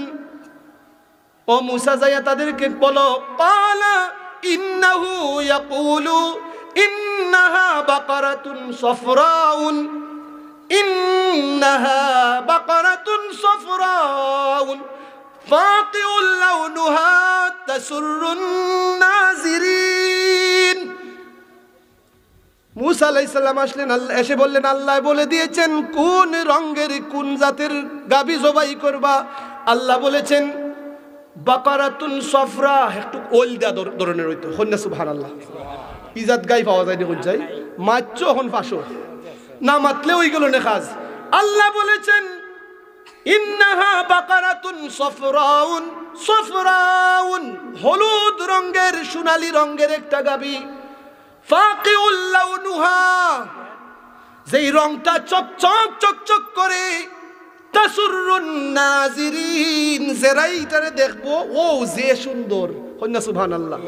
ও মুসা যাইয়া তাদেরকে বলো, ক্বালা ইন্নাহু ইয়াকুলু ইন্নাহা বাকারাতুন সফরাউন, ইন্নাহা বাকারাতুন সফরাউন ফাকিউল লাউনুহা তাসুররুন নাজিরিন। মুসা আলাইহিস সালাম আসলেন, এসে বললেন আল্লাহ বলে দিয়েছেন কোন রঙের কোন জাতের গাভী জবাই করবা। আল্লাহ বলেছেন বাকারাতুন সফরা, একটু ওলদা ধরনের হইতো। হন্না সুবহানাল্লাহ। ইজাত গাই পাওয়া যায় না কোন চাই মাছ এখন ফাঁসো না মাতলে ওই গেল নেখাজ। আল্লাহ বলেছেন ইন্নাহা বাকারাতুন সফরাউন, সফরাউন হলুদ রঙের সোনালী রঙের একটা গাভী, ফাকিউল লাউনুহা যেই রংটা চকচক চকচক করে, তাসুররুন নাজিরিন যারাইটারে দেখবো ও যে সুন্দর। কন্যা সুবহানাল্লাহ।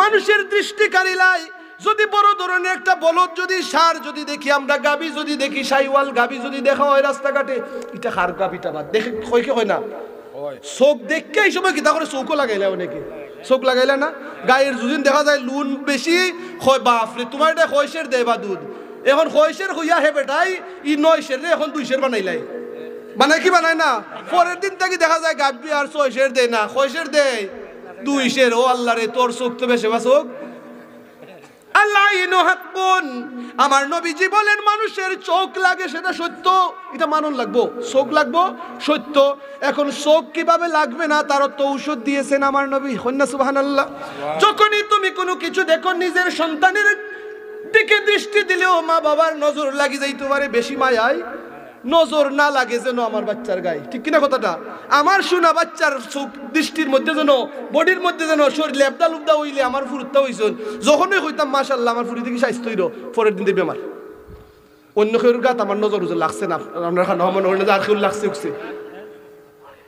মানুষের দৃষ্টি কারিলাই যদি বড় ধরনের একটা বলদ যদি সার যদি দেখি আমরা, গাবি যদি দেখি, সাইওয়াল গাবি যদি দেখা হয় রাস্তাঘাটে, এটা কার গাবিটা বাদ দেখে কই কি হয় না চোখ দেখে এই সময় কিতা করে চৌকো লাগাইলে অনেকে চোখ লাগাইলে না। গায়ের যদি দেখা যায় লুন বেশি হয়, বাপরে তোমার এটা কয়সের দেয় বা দুধ, এখন কয়সের হইয়া হে বেটাই ই 9 শের এখন 2 শের বানাইলাই, বানায় কি বানায় না। পরের দিন থেকে দেখা যায় গাবি আর 6 শের দেয় না, কয়সের দেয় 2 শের। ও আল্লাহ রে, তোর চোখ তো বেশি বা চোখ। আল্লাহ হাক্কুন, আমার নবীজি বলেন মানুষের চোখ লাগে সেটা সত্য, এটা মানন লাগবো, চোখ লাগবো সত্য। এখন চোখ কিভাবে লাগবে না তার তো ঔষধ দিয়েছেন আমার নবী। হন্না সুবহানাল্লাহ। যখনই তুমি কোনো কিছু দেখো নিজের সন্তানের দিকে দৃষ্টি দিলেও মা বাবার নজর লাগি যাইতে পারে, বেশি মায়ায় নজর না লাগে যেন আমার বাচ্চার গায়ে, ঠিক কিনা কথাটা? আমার শোনা বাচ্চার চোখ দৃষ্টির মধ্যে যেন বডির মধ্যে যেন শরীর লেপদা লুপদা হইলে আমার ফুরুত্তা হইছেন, যখনই হইতাম মাশাআল্লাহ আমার ফুরি থেকে স্বাস্থ্য হইল, পরের দিন দেখবে আমার অন্য কেউর গাত আমার নজর লাগছে না, আমরা মনে হয় না আর কেউ লাগছে উঠছে।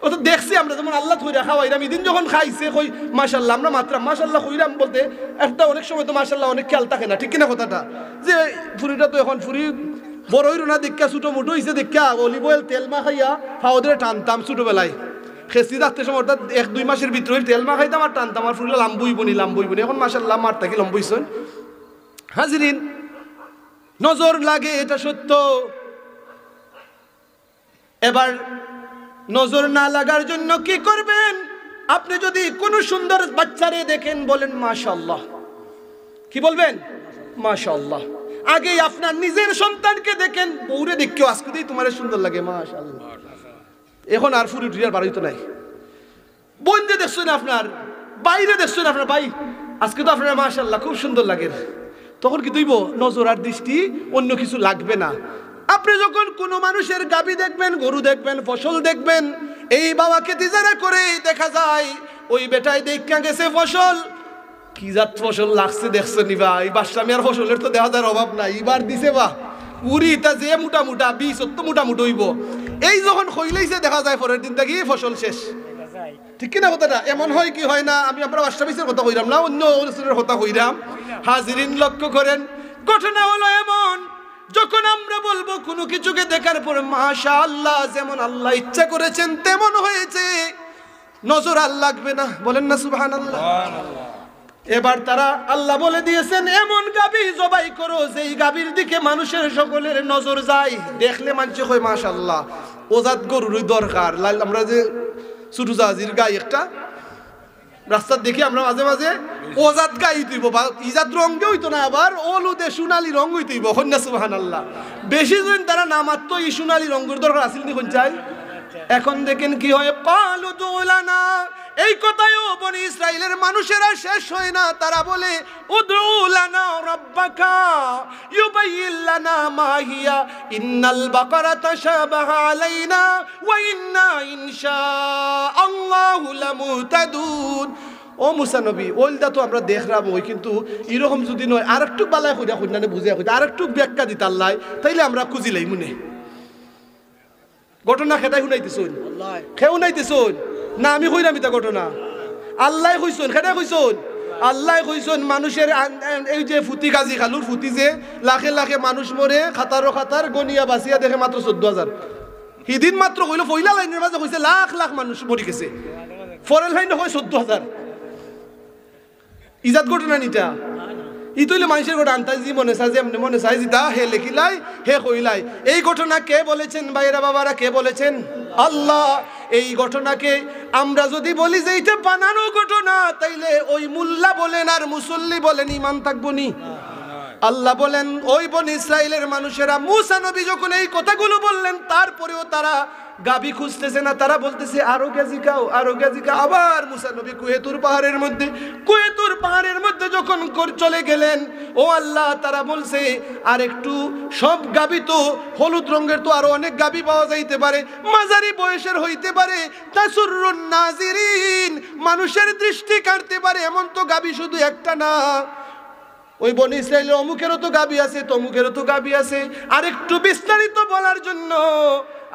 ও তো দেখছি আমরা যেমন আল্লাহ থইরা খাওয়াইরাম, এদিন যখন খাইছে কই মাশাআল্লাহ, আমরা মাত্রা মাশাআল্লাহ কইরাম বলতে একটা অনেক সময় তো মাশাআল্লাহ অনেক খেয়াল থাকে না, ঠিক কিনা কথাটা? যে ফুরিটা তো এখন ফুরি বড় হইল না, দেখা ছোটো মোটো হয়েছে, দেখা অলিভ অয়েল তেল মা খাইয়া ফাওয়ারে টানতাম ছোটোবেলায়, খেসি রাখতে সময় অর্থাৎ 1-2 মাসের ভিতরে তেল মা খাইতাম আর টানতাম, আর ফুরিলে লাম্বুইবনি। এখন মাশাআল্লাহ মার থাকি লম্বইছেন। হাজিরিন, নজর লাগে এটা সত্য। এবার নজর না লাগার জন্য কি করবেন? আপনি যদি কোনো সুন্দর বাচ্চারে দেখেন বলেন মাশাআল্লাহ, কি বলবেন? মাশাআল্লাহ। আগে আপনার নিজের সন্তানকে দেখেন, বউরে দেখেও আজকে দিই তোমার সুন্দর লাগে মাশাআল্লাহ। এখন আর ফুরি টুরি আর বাড়িত নাই। বোন যে দেখছেন আপনার, বাইরে দেখছেন আপনার ভাই, আজকে তো আপনার মাশাআল্লাহ খুব সুন্দর লাগে, তখন কি দইব নজর আর দৃষ্টি অন্য কিছু লাগবে না। আপনি যখন কোনো মানুষের গাবি দেখবেন, গরু দেখবেন, ফসল দেখবেন, এই বাবাকে তিজারা করে দেখা যায় ওই বেটায় দেখা গেছে ফসল, কি জাত ফসল লাগছে দেখছে নি ভাই, বাদশামি আর ফসলের তো দেখা যায় অভাব নাই, এবার দিছে বা উড়ি তা যে মোটা মোটা বীজ অত মোটা মোটা হইব, এই যখন হইলেইছে দেখা যায় পরের দিন থেকে ফসল শেষ, ঠিক কিনা কথাটা? এমন হয় কি হয় না? আমি আপনার বাদশামিসের কথা কইরাম না, অন্য অনুষ্ঠানের কথা কইরাম। হাজিরিন লক্ষ্য করেন, ঘটনা হলো এমন, যখন আমরা বলবো কোনো কিছুকে দেখার পরে মাশাআল্লাহ, যেমন আল্লাহ ইচ্ছা করেছেন তেমন হয়েছে, নজর আর লাগবে না, বলেন না সুবহানাল্লাহ। এবার তারা আল্লাহ বলে দিয়েছেন এমন গাবি জবাই করো যেই গাবির দিকে মানুষের সকলের নজর যায়, দেখলে মানুষ কয় মাশাআল্লাহ ওজাত গরুরই দরকার। আমরা যে ছোট জাহাজির গাই একটা রাস্তার দেখি আমরা মাঝে মাঝে ওজাত গাই হইতেইব, বা ইজাত রঙে হইতো না, আবার অলুদে সোনালি রঙ হইতেইব, কন্যা সুবহানাল্লাহ। বেশি দিন তারা নামাত্র এই সোনালি রঙের দরকার আসিল নি কোন চাই। এখন দেখেন কি হয়, কালু দুলানা, এই কথায়ও বনি ইসরাইলের মানুষেরা শেষ হয় না, তারা বলে উদউ লানা রাব্বাকা ইউবাইয়িন লানা মা হিয়া ইন্নাল বাকারা তাশাবাহা আলাইনা ওয়া ইন্না ইনশাআল্লাহু লামুহতাদুন। ও মুসা নবী, ওইটা তো আমরা দেখলাম, ওই কিন্তু এরকম যদি নয় আর একটু বালায় কইরা কইনা বুঝিয়া কইতা আর একটু ব্যাখ্যা দিতে আল্লাহ, তাইলে আমরা খুঁজিলাই মনে ঘটনা খেটাই শুনাইতেছুন, খেউ নাইতেছুন না আমি কইরাম এটা ঘটনা আল্লাহ কইছুন, খেটাই কইছুন আল্লাহ কইছুন। মানুষের এই যে ফুটি কাজী খালুর ফুটি যে লাখে লাখে মানুষ মরে, খাতারও খাতার গনিয়া বাঁচিয়া দেখে মাত্র 14,000। সিদিন মাত্র কইল পয়লা লাইনের মাঝে কইছে লাখ লাখ মানুষ মরি গেছে, ফরেল লাইনে কয় 14,000। ইজাত ঘটনা নিটা ই তৈলে মানুষের ঘটনা আন্তাজি মনে চাই যে মনে চাই জিতা হে লেখিলাই হে কইলাই। এই ঘটনা কে বলেছেন ভাইরা বাবারা, কে বলেছেন? আল্লাহ। এই ঘটনাকে আমরা যদি বলি যে এটা বানানো ঘটনা, তাইলে ওই মুল্লা বলেন আর মুসল্লি বলেন ইমান থাকবো নি? আল্লাহ বলেন ওই বনি ইসরাইলের মানুষেরা মুসা নবী যখন এই কথাগুলো বললেন, তারপরেও তারা গাবি খুঁজতেছে না, তারা বলতেছে আরো গেজি খাও, আরো গেজি খাও। আবার মুসা নবী কুয়েতুর পাহাড়ের মধ্যে যখন চলে গেলেন, ও আল্লাহ, তারা বলছে আর একটু, সব গাবি তো হলুদ রঙের, তো আরো অনেক গাবি পাওয়া যাইতে পারে, মাঝারি বয়সের হইতে পারে, তাসুররুন নাজিরিন, মানুষের দৃষ্টি কাটতে পারে এমন তো গাবি শুধু একটা না। ওই বনি ইসরাইলের অমুকেরও তো গাবি আছে, তমুকেরও তো গাবি আছে। আর একটু বিস্তারিত বলার জন্য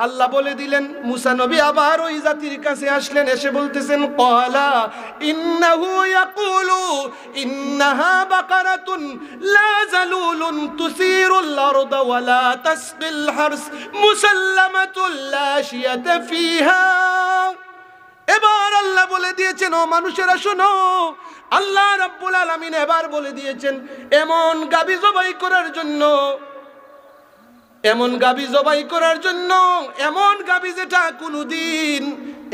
আল্লাহ বলে দিলেন, মুসা নবী আবার ওই জাতির কাছে আসলেন, এসে বলতেছেন ক্বালা ইন্নাহু ইয়াকুলু ইন্নাহা বাকারাতুন লা যালুলুন তুসিরুল আরদা ওয়া লা তাসকিল হারস মুসাল্লামাতুল লা শিয়াতা ফিহা। এবার আল্লাহ বলে দিয়েছেন, ও মানুষেরা শোনো, আল্লাহ রাব্বুল আলামিন এবার বলে দিয়েছেন এমন গাবি জবাই করার জন্য, এমন গাবি জবাই করার জন্য, এমন গাবি যেটা কোনোদিন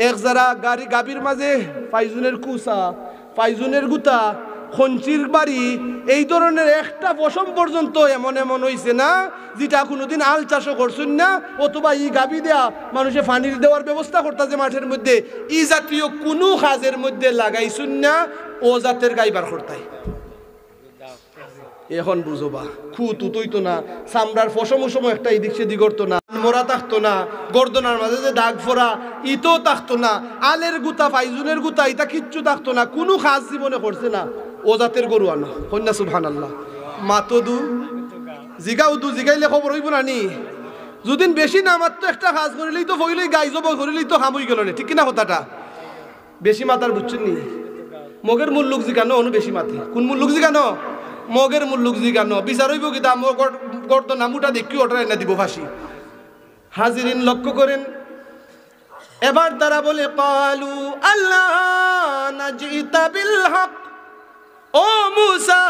এক যারা গাবির মাঝে ফাইজুনের কুসা, ফাইজুনের গুতা, খঞ্চির বাড়ি, এই ধরনের একটা পশম পর্যন্ত এমন এমন হইছে না, যেটা কোনোদিন আল চাষও করছেন না, অথবা ই গাবি দেয়া মানুষে পানির দেওয়ার ব্যবস্থা করতেছে মাঠের মধ্যে, ই জাতীয় কোনো কাজের মধ্যে লাগাইছুন না, ও জাতের গাইবার করতাই। এখন বুঝবা খুতু তৈতো না, চামড়ার ফসম সময় একটা এদিক সেদিক করতো না, মোরা থাকতো না, গর্দনার মাঝে যে দাগ ফোরা ইতো থাকতো না, আলের গুতা, ফাইজুনের গুতা, ইটা কিচ্ছু থাকতো না, কোনো কাজ জীবনে করছে না, ও জাতের গরু আনো কন্যা সুবহানাল্লাহ। মাতো দু জিগাও দু জিগাইলে খবর হইব না নি, যদিন বেশি না মাত্র একটা কাজ করিলেই তো হইলেই গাই জব করিলেই তো হাম হয়ে গেল না, ঠিক কিনা কথাটা? বেশি মাতার বুঝছেন নি, মগের মুল্লুক জিগানো অনু বেশি মাতে, কোন মুল্লুক জিগানো? মগের মুল্লুক জিগানো, বিচার হইব কি তা গর্দ নামুটা দেখি ওটাই না দিব ফাঁসি। হাজিরিন লক্ষ্য করেন, এবার তারা বলে ক্বালু আল্লাহ নাজিতা বিল হক, ও মুসা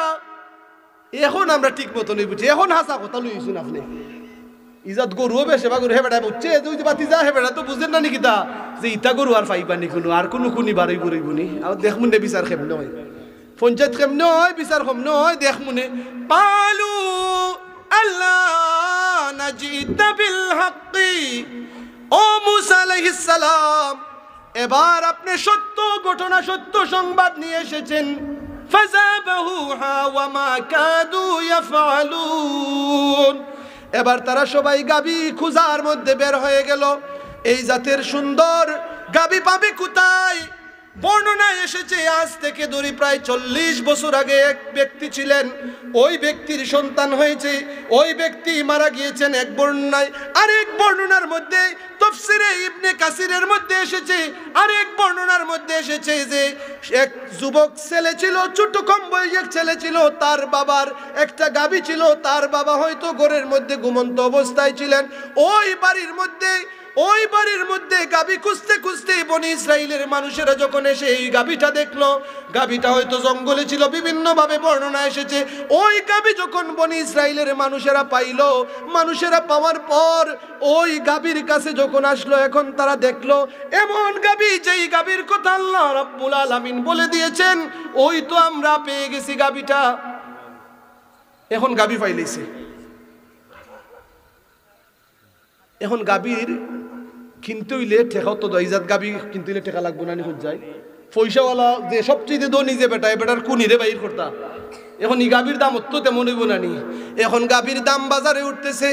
এখন আমরা ঠিক মতো নই বুঝি, এখন হাসা কথা লইছুন আপনি, ইজাত গরুও বেশে বা গরু হেবেটা বুঝছে যে বাতি যা হেবেটা তো বুঝেন না নাকি তা যে ইটা গরু আর পাইবানি কোনো আর কোনো খুনি বারই গরিবনি, আর দেখ মুন্ডে বিচার খেমনে হয়, পঞ্চায়েত কেমনে হয়, বিচার কেমনে হয়, দেখ মনে। পালু আল্লাহ নাজিতা বিল হক্কি, ও মুসা আলাইহিস সালাম, এবার আপনি সত্য ঘটনা, সত্য সংবাদ নিয়ে এসেছেন। ফাযাবাহুহা ওয়া মা কাদু ইয়াফআলুন, এবার তারা সবাই গাবি খুঁজার মধ্যে বের হয়ে গেল। এই জাতের সুন্দর গাবি পাবে কোথায়? বর্ণনায় এসেছে আজ থেকে ধরে প্রায় 40 বছর আগে এক ব্যক্তি ছিলেন, ওই ব্যক্তির সন্তান হয়েছে, ওই ব্যক্তি মারা গিয়েছেন এক বর্ণনায়। আরেক বর্ণনার মধ্যে তাফসীরে ইবনে কাসিরের মধ্যে এসেছে, আরেক বর্ণনার মধ্যে এসেছে যে এক যুবক ছেলে ছিল, ছোট কম বয়সের ছেলে ছিল, তার বাবার একটা গাবি ছিল, তার বাবা হয়তো ঘরের মধ্যে ঘুমন্ত অবস্থায় ছিলেন। ওই বাড়ির মধ্যে গাবি খুঁজতে খুঁজতে বনি ইসরাইলের মানুষেরা যখন এসে এই গাবিটা দেখলো, গাবিটা হয়তো জঙ্গলে ছিল, বিভিন্ন ভাবে বর্ণনা এসেছে। ওই গাবি যখন বনি ইসরাইলের মানুষেরা পাইলো, মানুষেরা পাওয়ার পর ওই গাবির কাছে যখন আসলো, এখন তারা দেখলো এমন গাবি, যেই গাবির কথা আল্লাহ রাব্বুল আলামিন বলে দিয়েছেন, ওই তো আমরা পেয়ে গেছি গাবিটা। এখন গাবি পাইলেছে, এখন গাবির কিনতে হইলে ঠেকাও তো ইজাত, গাবি কিনতে হইলে ঠেকা লাগবো না, নিখুঁজ যায় পয়সাওয়ালা যে সবচেয়ে ধনী যে বেটা, এ বেটার কুনিরে বাইর করতা। এখন ই গাভীর দাম অত তেমন হইব না নি। এখন গাভীর দাম বাজারে উঠতেছে।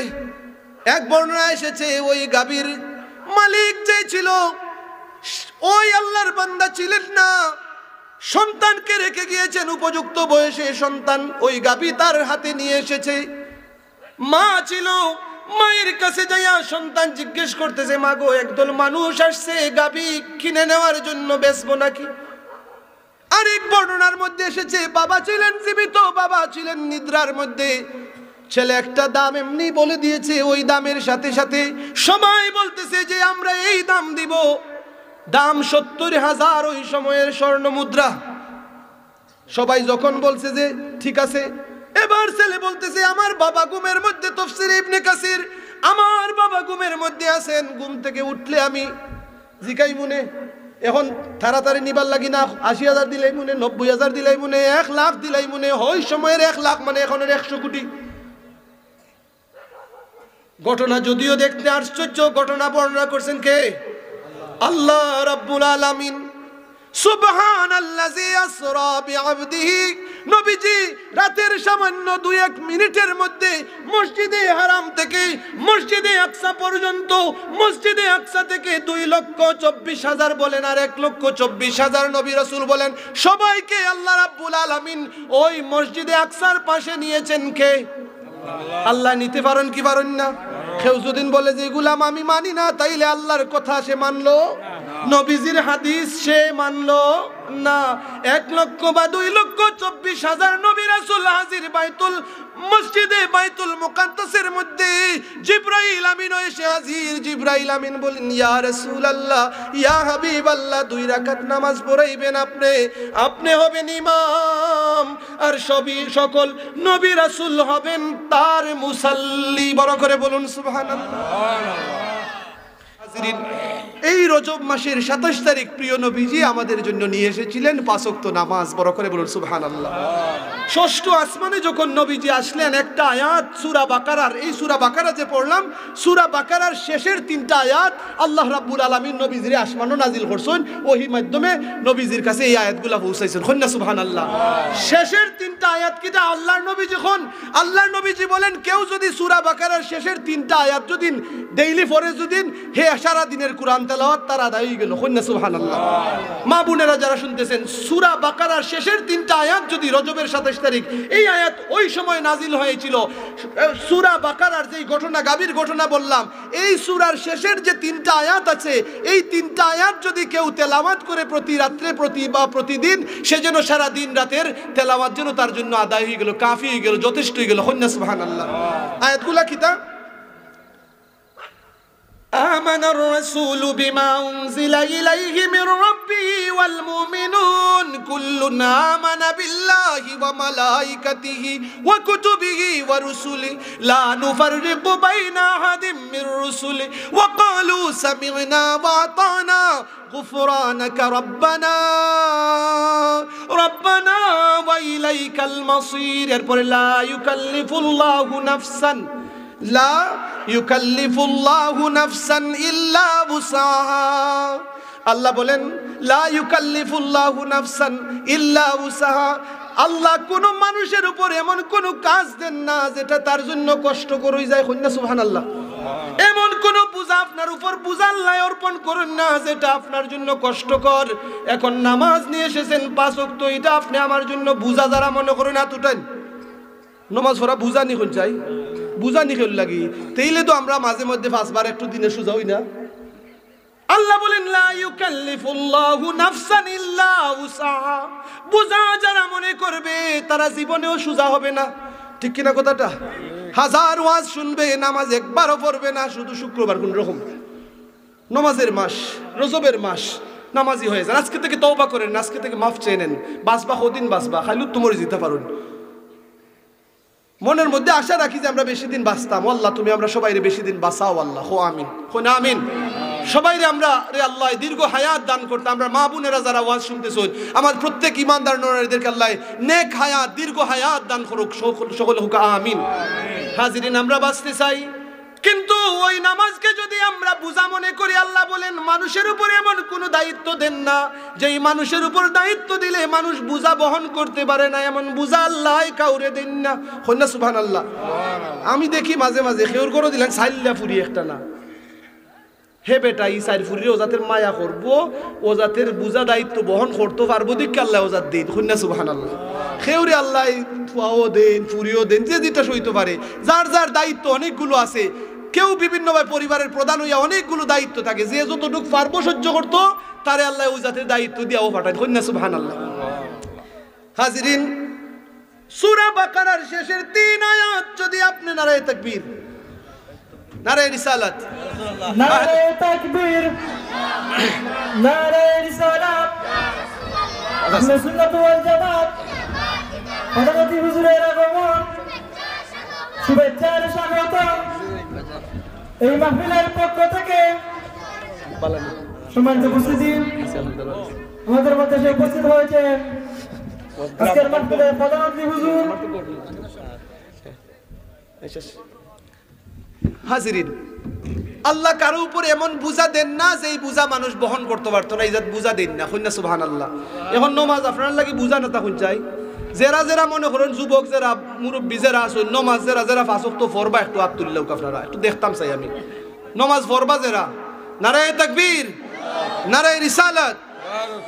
এক বর্ণনা এসেছে ওই গাভীর মালিক যে ছিল ওই আল্লাহর বান্দা ছিলেন না, সন্তানকে রেখে গিয়েছেন উপযুক্ত বয়সে। সন্তান ওই গাভী তার হাতে নিয়ে এসেছে। মা ছিল, মায়ের কাছে যাইয়া সন্তান জিজ্ঞেস করতেছে, মা গো, একদল মানুষ আসছে গাভী কিনে নেওয়ার জন্য, বেচবো নাকি? আরেক বর্ণনার মধ্যে এসেছে বাবা ছিলেন জীবিত, বাবা ছিলেন নিদ্রার মধ্যে। ছেলে একটা দাম এমনি বলে দিয়েছে, ওই দামের সাথে সাথে সবাই বলতেছে যে আমরা এই দাম দিব। দাম ৭০,০০০ ওই সময়ের স্বর্ণ মুদ্রা। সবাই যখন বলছে যে ঠিক আছে, এবার ছেলে বলতেছে আমার বাবা ঘুমের মধ্যে, তাফসীর ইবনে কাসির, আমার বাবা ঘুমের মধ্যে আছেন, ঘুম থেকে উঠলে আমি জিকাই মনে এখন তাড়াতাড়ি নিবার লাগি না ৮০,০০০ দিলাই মনে, ৯০,০০০ দিলাই মনে, ১,০০,০০০ দিলাই মনে। ওই সময়ের ১,০০,০০০ মানে এখনের ১০০ কোটি। ঘটনা যদিও দেখতে আশ্চর্য, ঘটনা বর্ণনা করছেন কে? আল্লাহ রাব্বুল আলামিন। সুবহানাল্লাযী আসরা বিআবদিহি। নবীজি রাতের সামান্য ২-১ মিনিটের মধ্যে মসজিদে হারাম থেকে মসজিদে আকসা পর্যন্ত, মসজিদে আকসা থেকে ২,২৪,০০০ বলেন আর ১,২৪,০০০ নবী রাসূল বলেন, সবাইকে আল্লাহ রাব্বুল আলামিন ওই মসজিদে আকসার পাশে নিয়েছেন কে? আল্লাহ। নিতে পারেন কি পারেন না? কেউ যদি বলে যে গুলাম আমি মানি না, তাইলে আল্লাহর কথা সে মানলো, নবীজির হাদিস সে মানলো না। ১,০০,০০০ বা ২,২৪,০০০ নবী রাসূল হাজির বাইতুল মসজিদে বাইতুল মুকাদ্দাসের মধ্যে। জিবরাইল আমিন এসে হাজির। জিবরাইল আমিন বলেন, ইয়া রাসূলুল্লাহ, ইয়া হাবিবাল্লাহ, ২ রাকাত নামাজ পড়াইবেন আপনি, আপনি হবেন ইমাম, আর সকল নবী রাসূল হবেন তার মুসাল্লি। বড় করে বলুন সুবহানাল্লাহ। এই রজব মাসের ২৭ তারিখ প্রিয় নবীজি আমাদের জন্য নিয়ে এসেছিলেন ৫ ওয়াক্ত নামাজ। বড় করে বলুন সুবহানাল্লাহ। ষষ্ঠ আসমানে যখন নবীজি আসলেন, একটা আয়াত সূরা বাকারার, এই সূরা বাকারা যে পড়লাম, সূরা বাকারার শেষের ৩টা আয়াত আল্লাহ রাব্বুল আলামিন নবীজির আসমানও নাজিল করছেন, ওহির মাধ্যমে নবীজির কাছে এই আয়াতগুলো পৌঁছাইছেন। কন্যা সুবহানাল্লাহ। শেষের 3টা আয়াত কিটা আল্লাহর নবী যখন, আল্লাহর নবীজি বলেন কেউ যদি সূরা বাকারার শেষের 3টা আয়াত যদি ডেইলি পড়ে, যদি হে সারা দিনের কোরআন তেলাওয়াত তার আদায় হয়ে গেল। কন্যা সুবহানাল্লাহ। মা বোনেরা যারা শুনতেছেন, সূরা বাকারার শেষের 3টা আয়াত যদি রজবের ২৭ তারিখ, এই আয়াত ওই সময় নাজিল হয়েছিল। সূরা বাকারার যেই ঘটনা, গাভীর ঘটনা বললাম, এই সূরার শেষের যে 3টা আয়াত আছে, এই 3টা আয়াত যদি কেউ তেলাওয়াত করে প্রতি রাত্রে বা প্রতিদিন, সে যেন সারা দিন রাতের তেলাওয়াত যেন তার জন্য আদায় হয়ে গেল, কাফি হয়ে গেল, যথেষ্ট হয়ে গেল। কন্যা সুবহানাল্লাহ। আয়াতগুলা কিতা? آمن الرسول بما أنزل إليه من ربه والمؤمنون كل آمن بالله وملائكته وكتبه ورسله لا نفرق بين أحد من رسله وقالوا سمعنا وأطعنا غفرانك ربنا ربنا وإليك المصير. لا يكلف الله نفسا লা ইউকাল্লিফুল্লাহু নাফসান ইল্লা উসাহা। আল্লাহ বলেন লা ইউকাল্লিফুল্লাহু নাফসান ইল্লা উসাহা। আল্লাহ কোন মানুষের উপর এমন কোন কাজ দেন না যেটা তার জন্য কষ্টকর হয়ে যায়। কন্যা সুবহানাল্লাহ। এমন কোন বোঝা আপনার উপর বোঝা আল্লাহ অর্পণ করেন না যেটা আপনার জন্য কষ্টকর। এখন নামাজ নিয়ে এসেছেন 5 ওয়াক্ত, এটা আপনি আমার জন্য বোঝা যারা মনে করেন হাত উঠান। নামাজ পড়া বোঝা নি কোন চাই, বুঝা নিখেল লাগি, তাইলে তো আমরা মাঝে মধ্যে 5 বার একটু দিনে সোজা হই না। আল্লাহ বলেন লা ইউকাল্লিফুল্লাহু নাফসান ইল্লা উসাহা। বুঝা যারা মনে করবে তারা জীবনেও সোজা হবে না। ঠিক কিনা কথাটা? হাজার ওয়াজ শুনবে, নামাজ একবারও পড়বে না, শুধু শুক্রবার কোন রকম। নামাজের মাস, রজবের মাস, নামাজি হয়ে যান। আজকে থেকে তওবা করেন, আজকে থেকে মাফ চেয়ে নেন। বাঁচবা কদিন বাঁচবা, খালি তোমার যেতে পারুন। মনের মধ্যে আশা রাখি যে আমরা বেশি দিন বাঁচতাম। আল্লাহ তুমি আমরা সবাইরে বেশি দিন বাঁচাও আল্লাহ। হো আমিন, হো না আমিন। সবাইরে আমরা রে আল্লাহ দীর্ঘ হায়াত দান করতে। আমরা মা বোনেরা যারা ওয়াজ শুনতেছেন, আমার প্রত্যেক ইমানদার নরনারীদেরকে আল্লাহ নেক হায়াত, দীর্ঘ হায়াত দান করুক, সকলে হোক আমিন। হাজিরিন, আমরা বাঁচতে চাই, কিন্তু ওই নামাজকে যদি আমরা বুঝা মনে করি, আল্লাহ বলেন মানুষের উপর এমন কোনো দায়িত্ব দেন না যেই মানুষের উপর দায়িত্ব দিলে মানুষ বুঝা বহন করতে পারে না, এমন বুঝা আল্লাহ কাউরে দেন না। কন্যা সুবহানাল্লাহ। আমি দেখি মাঝে মাঝে খেউর করে দিলেন সাইল্লা ফুরি একটা না, হে বেটা ই সাইর ফুরিয়ে ওজাতের মায়া করবো, ওজাতের বুঝা দায়িত্ব বহন করতে পারবো দিকে আল্লাহ ওজাত দিন। কন্যা সুবহানাল্লাহ। খেউরে আল্লাহ ফুয়াও দেন ফুরিও দেন, যে যেটা সইতে পারে। যার যার দায়িত্ব অনেকগুলো আছে, কেউ বিভিন্নভাবে পরিবারের প্রধান হইয়া অনেকগুলো দায়িত্ব থাকে, যে যতটুকু পারবো সহ্য করতো তারে আল্লাহ ওই জাতের দায়িত্ব দিয়াও পাঠান। কন্যা সুবহানাল্লাহ। হাজিরিন, সূরা বাকারার শেষের 3 আয়াত যদি আপনি নারায়ে তাকবীর, নারায়ে রিসালাত, নারায়ে তাকবীর, নারায়ে রিসালাত, আহলে সুন্নাত ওয়াল জামাত হযরত হুজুরের আগমন, শুভেচ্ছার স্বাগতম। এই মাহফিলের পক্ষ থেকে সম্মানিত উপস্থিতি, আমাদের মধ্যে সে উপস্থিত হয়েছেন আজকের মাহফিলের প্রধান অতিথি হুজুর। হাজিরিন, আল্লাহ কারো উপর এমন বুঝা দেন না যে এই বুঝা মানুষ বহন করতে পারতো না, ইজাত বুঝা দেন না। কন্যা সুবহানাল্লাহ। এখন নমাজ আপনার লাগি বুঝা না তখন চাই, যারা যারা মনে করেন যুবক, যারা মুরব্বী যারা আসুন, নমাজ যারা যারা ফাঁসক তো ফরবা একটু হাত তুললেও আপনারা একটু দেখতাম চাই আমি। নমাজ ফরবা যারা, নারায়ে তাকবীর, নারায়ে রিসালাত,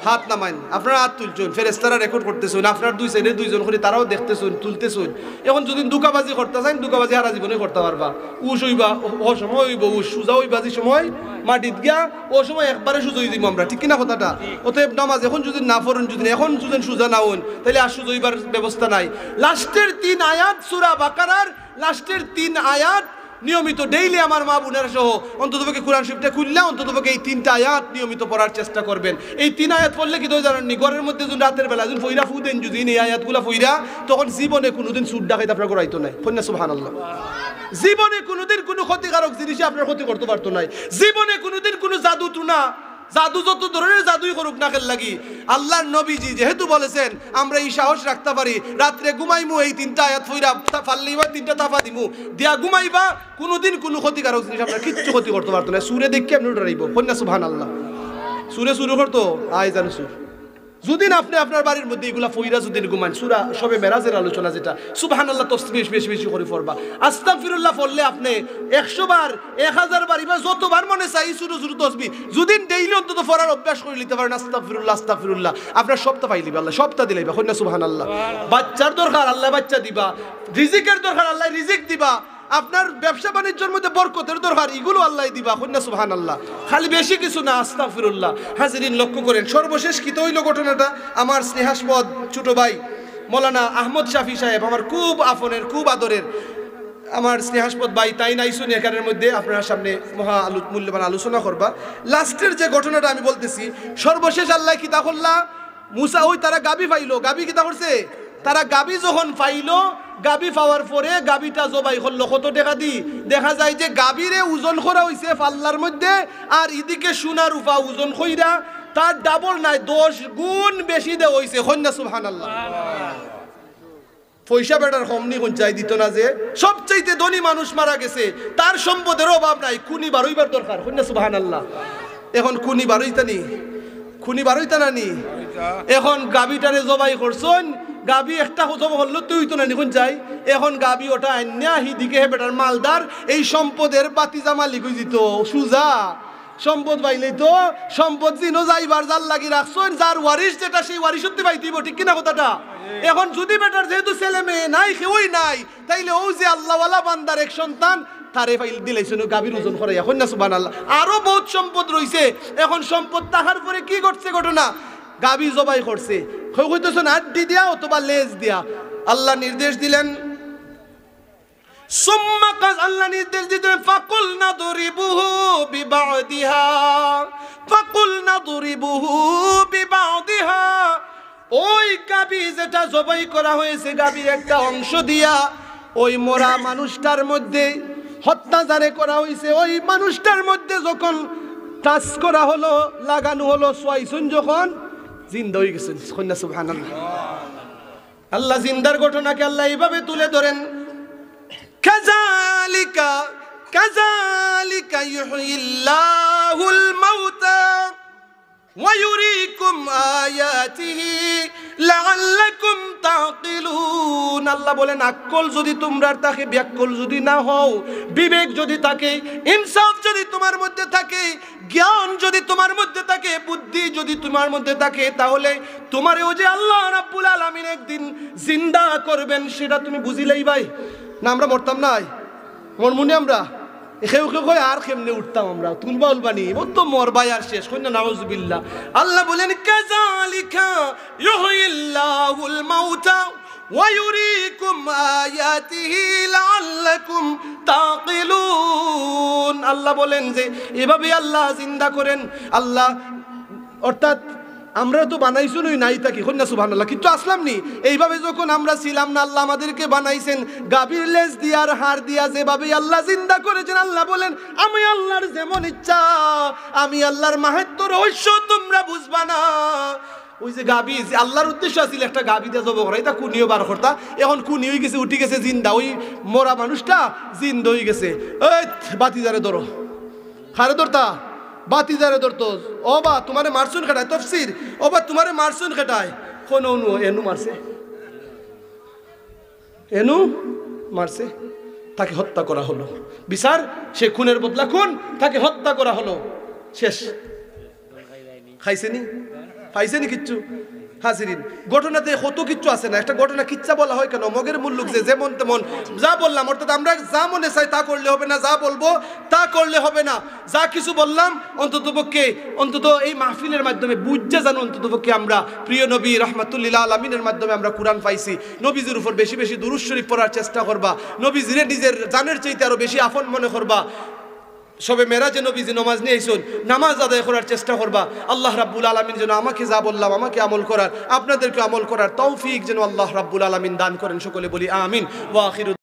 হাত নামাইন। আপনারা হাত তুলছেন, ফেরেশতারা রেকর্ড করতেছেন, আপনার দুই সাইডে দুইজন করে তারাও দেখতেছেন, তুলতেছেন। এখন যদি দুকাবাজি করতে চান, দুকাবাজি সারা জীবনে করতে পারবা। উস হইবা ও সময় হইব, উস সুজা হইবা যে সময় মাটিত গিয়া ও সময় একবারে সুজা হয়ে দিব আমরা, ঠিক কিনা কথাটা? অতএব নামাজ এখন যদি না পড়েন, যদি এখন যদি সুজা না হন, তাহলে আর সুজা হইবার ব্যবস্থা নাই। লাস্টের 3 আয়াত সূরা বাকারার লাস্টের 3 আয়াত নিয়মিত ডেইলি আমার মা বোনেরা সহ অন্ততপক্ষে কোরআন শরীফটা খুললে অন্ততপক্ষে এই 3টা আয়াত নিয়মিত পড়ার চেষ্টা করবেন। এই 3 আয়াত পড়লে কি তো জানেননি, ঘরের মধ্যে যদি রাতের বেলা যদি ফইরা ফু দেন, যদি এই আয়াতগুলা ফইরা, তখন জীবনে কোনোদিন সুদ ডাকাইতে আপনার করাইতো নাই। কন্যা সুবহানাল্লাহ। জীবনে কোনোদিন কোনো ক্ষতিকারক জিনিসে আপনার ক্ষতি করতে পারতো নাই। জীবনে কোনোদিন কোনো জাদু টুনা, জাদু যত ধরনের জাদুই করুক না খেল লাগি, আল্লাহর নবীজি যেহেতু বলেছেন আমরা এই সাহস রাখতে পারি, রাত্রে ঘুমাইমু এই 3টা আয়াত ফইরা ফাল্লিবা 3টা তাফা দিমু দিয়া ঘুমাইবা, কোনোদিন কোনো ক্ষতিকারক জিনিস আপনার কিচ্ছু ক্ষতি করতে পারতো না। সুরে দেখে আপনি ডরাইব। কন্যা সুবহানাল্লাহ। সুরে শুরু করতো আয় জানো সুর, যদি আপনি আপনার বাড়ির মধ্যে এগুলা ফইরা যদি ঘুমান, সূরা শবে মেরাজের আলোচনা যেটা, সুবহানাল্লাহ তসবিহ বেশি বেশি করে পড়বা, আস্তাগফিরুল্লাহ পড়লে আপনি 100 বার 1000 বার বা যতবার মনে চাই শুরু শুরু তসবিহ যদি ডেইলি অন্তত পড়ার অভ্যাস করে নিতে পারেন, আস্তাগফিরুল্লাহ আস্তাগফিরুল্লাহ, আপনার সবটা পাইলিবে আল্লাহ, সবটা দিলাইবা। কন্যা সুবহানাল্লাহ। বাচ্চার দরকার আল্লাহ বাচ্চা দিবা, রিজিকের দরকার আল্লাহ রিজিক দিবা, আপনার ব্যবসা বাণিজ্যের মধ্যে বরকতের দরকার এগুলো আল্লাহ দিবা। কন্যা সুবহানাল্লাহ। খালি বেশি কিছু না, আস্তাগফিরুল্লাহ। হাজিরিন, লক্ষ্য করেন সর্বশেষ কি তো হইল ঘটনাটা, আমার স্নেহাস্পদ ছোট ভাই মৌলানা আহমদ শাফি সাহেব, আমার খুব আপনের খুব আদরের আমার স্নেহাস্পদ ভাই, তাই নাইছুন এখানের মধ্যে আপনার সামনে মূল্যবান আলোচনা করবা। লাস্টের যে ঘটনাটা আমি বলতেছি, সর্বশেষ আল্লাহ কিতা করলা, মুসা ওই তারা গাবি পাইলো, গাবি কিতা করছে, তারা গাবি যখন পাইলো, গাবি পাওয়ার পরে গাবিটা জবাই করলো। কত টাকা দি? দেখা যায় যে গাবিরে ওজন করা হইছে পাল্লার মধ্যে, আর এদিকে সোনা রূপা ওজন কইরা তার ডাবল নাই 10 গুণ বেশি দেওয়া হইছে। কন্যা সুবহানাল্লাহ। পয়সা বেটার কমনি কোন চাই দিত না, যে সবচাইতে ধনী মানুষ মারা গেছে, তার সম্পদের অভাব নাই, খুনি বারইবার দরকার। কন্যা সুবহানাল্লাহ। এখন খুনি বারইতানি, খুনি বারইতা নানি, এখন গাবিটারে জবাই করছন, গাবি একটা জব হলো তুই তো না নিখন চাই, এখন গাবি ওটা আন্যা হিদিকে হে বেটার মালদার, এই সম্পদের বাতিজা মালিক হয়ে দিত সুজা। সম্পদ পাইলেই তো সম্পদ জিনো যাইবার জাল লাগি রাখছন, যার ওয়ারিশ যেটা সেই ওয়ারিশত্তি পাইতিব, ঠিক কিনা কথাটা? এখন যদি বেটার যেহেতু ছেলে মেয়ে নাই, কেউই নাই, তাইলে ও যে আল্লাহওয়ালা বান্দার এক সন্তান তারে ফাইল দিলাইছেন গাবির ওজন করে। এখন না সুবহানাল্লাহ। আরো বহুত সম্পদ রইছে, এখন সম্পদ তাহার পরে কি ঘটছে ঘটনা, গাবি জবাই করছে, হইতেছেন আড্ডি দিয়া অথবা লেজ দিয়া। আল্লাহ নির্দেশ দিলেন, সুম্মা কাজ আল্লাহ নির্দেশ দিলেন, ফাকুলনা দুরিবুহু বিবাদিহা, ফাকুলনা দুরিবুহু বিবাদিহা। ওই গাবি যেটা জবাই করা হয়েছে, গাবির একটা অংশ দিয়া ওই মরা মানুষটার মধ্যে হত্যাচারে করা হয়েছে, ওই মানুষটার মধ্যে যখন টাচ করা হলো, লাগানো হলো, সোয়াইছুন যখন জিন্দা হয়ে গেছেন। কন্যা সুবহানাল্লাহ। আল্লাহ জিন্দার ঘটনাকে আল্লাহ এইভাবে তুলে ধরেন, কাযালিকা কাযালিকা ইউহয়িল্লাহুল মাউতা ওয়া ইউরিকুম আয়াতিহি লাআল্লাকুম তাকিলুন। আল্লাহ বলেন আকল যদি তোমরা থাকে, ব্যাকল যদি না হও, বিবেক যদি থাকে, ইনসাফ যদি তোমার মধ্যে থাকে, জ্ঞান যদি তোমার মধ্যে থাকে, বুদ্ধি যদি তোমার মধ্যে থাকে, তাহলে তোমারও যে আল্লাহ রাব্বুল আলামিন একদিন জিন্দা করবেন সেটা তুমি বুঝিলেই ভাই। না আমরা মরতাম নাই, মরমুনি আমরা এখেও কই আর কেমনে উঠতাম আমরা, তুলবা উলবানি ও তো মরবাই আর শেষ কই না, নাউযুবিল্লাহ। আল্লাহ বলেন কাযালিকা ইউহয়িল্লাহুল মাউতা ওয়া ইউরিকুম আয়াতিহি লাআল্লাকুম তাকিলুন। আল্লাহ বলেন যে এভাবে আল্লাহ জিন্দা করেন। আল্লাহ অর্থাৎ আমরা তো বানাইছুনই নাই থাকি কন্যা সুবহানাল্লাহ, কিন্তু আসলাম নি এইভাবে যখন আমরা ছিলাম না, আল্লাহ আমাদেরকে বানাইছেন গাভীর লেজ দিয়ার হাড় দিয়া, যেভাবে আল্লাহ জিন্দা করেছেন। আল্লাহ বলেন আমি আল্লাহর যেমন ইচ্ছা, আমি আল্লাহর মাহাত্ম্য রহস্য তোমরা বুঝবা না। ওই যে গাভী, যে আল্লাহর উদ্দেশ্য আছিল একটা গাভী দিয়ে জব করা, এটা কুনিও বার করতা, এখন কুনি হয়ে গেছে, উঠে গেছে জিন্দা, ওই মরা মানুষটা জিন্দা হয়ে গেছে। এই বাতিজারে ধরো, খারে ধরতা বাতিজারে ধরতো, ও বা তোমারে মারসুন খেটায় তফসির, ও বা তোমারে মারসুন খেটায় কোন অনু এনু মারছে, এনু মারছে, তাকে হত্যা করা হলো। বিচার সে খুনের বদলা খুন, তাকে হত্যা করা হলো। শেষ। খাইছেনি পাইছেনি কিচ্ছু হাজিরিন। ঘটনাতে কত কিচ্ছু আছে না, একটা ঘটনা কিচ্ছা বলা হয় কেন? মগের মুল্লুক যে যেমন তেমন যা বললাম, অর্থাৎ আমরা যা মনে চাই তা করলে হবে না, যা বলবো তা করলে হবে না। যা কিছু বললাম অন্ততপক্ষে অন্তত এই মাহফিলের মাধ্যমে বুঝতে জানো, অন্ততপক্ষে আমরা প্রিয় নবী রাহমাতুল্লিল আলামিনের মাধ্যমে আমরা কোরআন পাইছি। নবীজির উপর বেশি বেশি দুরূদ শরীফ পড়ার চেষ্টা করবা, নবীজিরে নিজের জানের চাইতে আরো বেশি আপন মনে করবা। সবে মেরাজে নবীজি নামাজ নিয়ে আইসুন, নামাজ আদায় করার চেষ্টা করবা। আল্লাহ রাব্বুল আলামিন যেন আমাকে যা বললাম আমাকে আমল করার, আপনাদেরকে আমল করার তৌফিক যেন আল্লাহ রাব্বুল আলামিন দান করেন। সকলে বলি আমিন। ওয়া আখিরু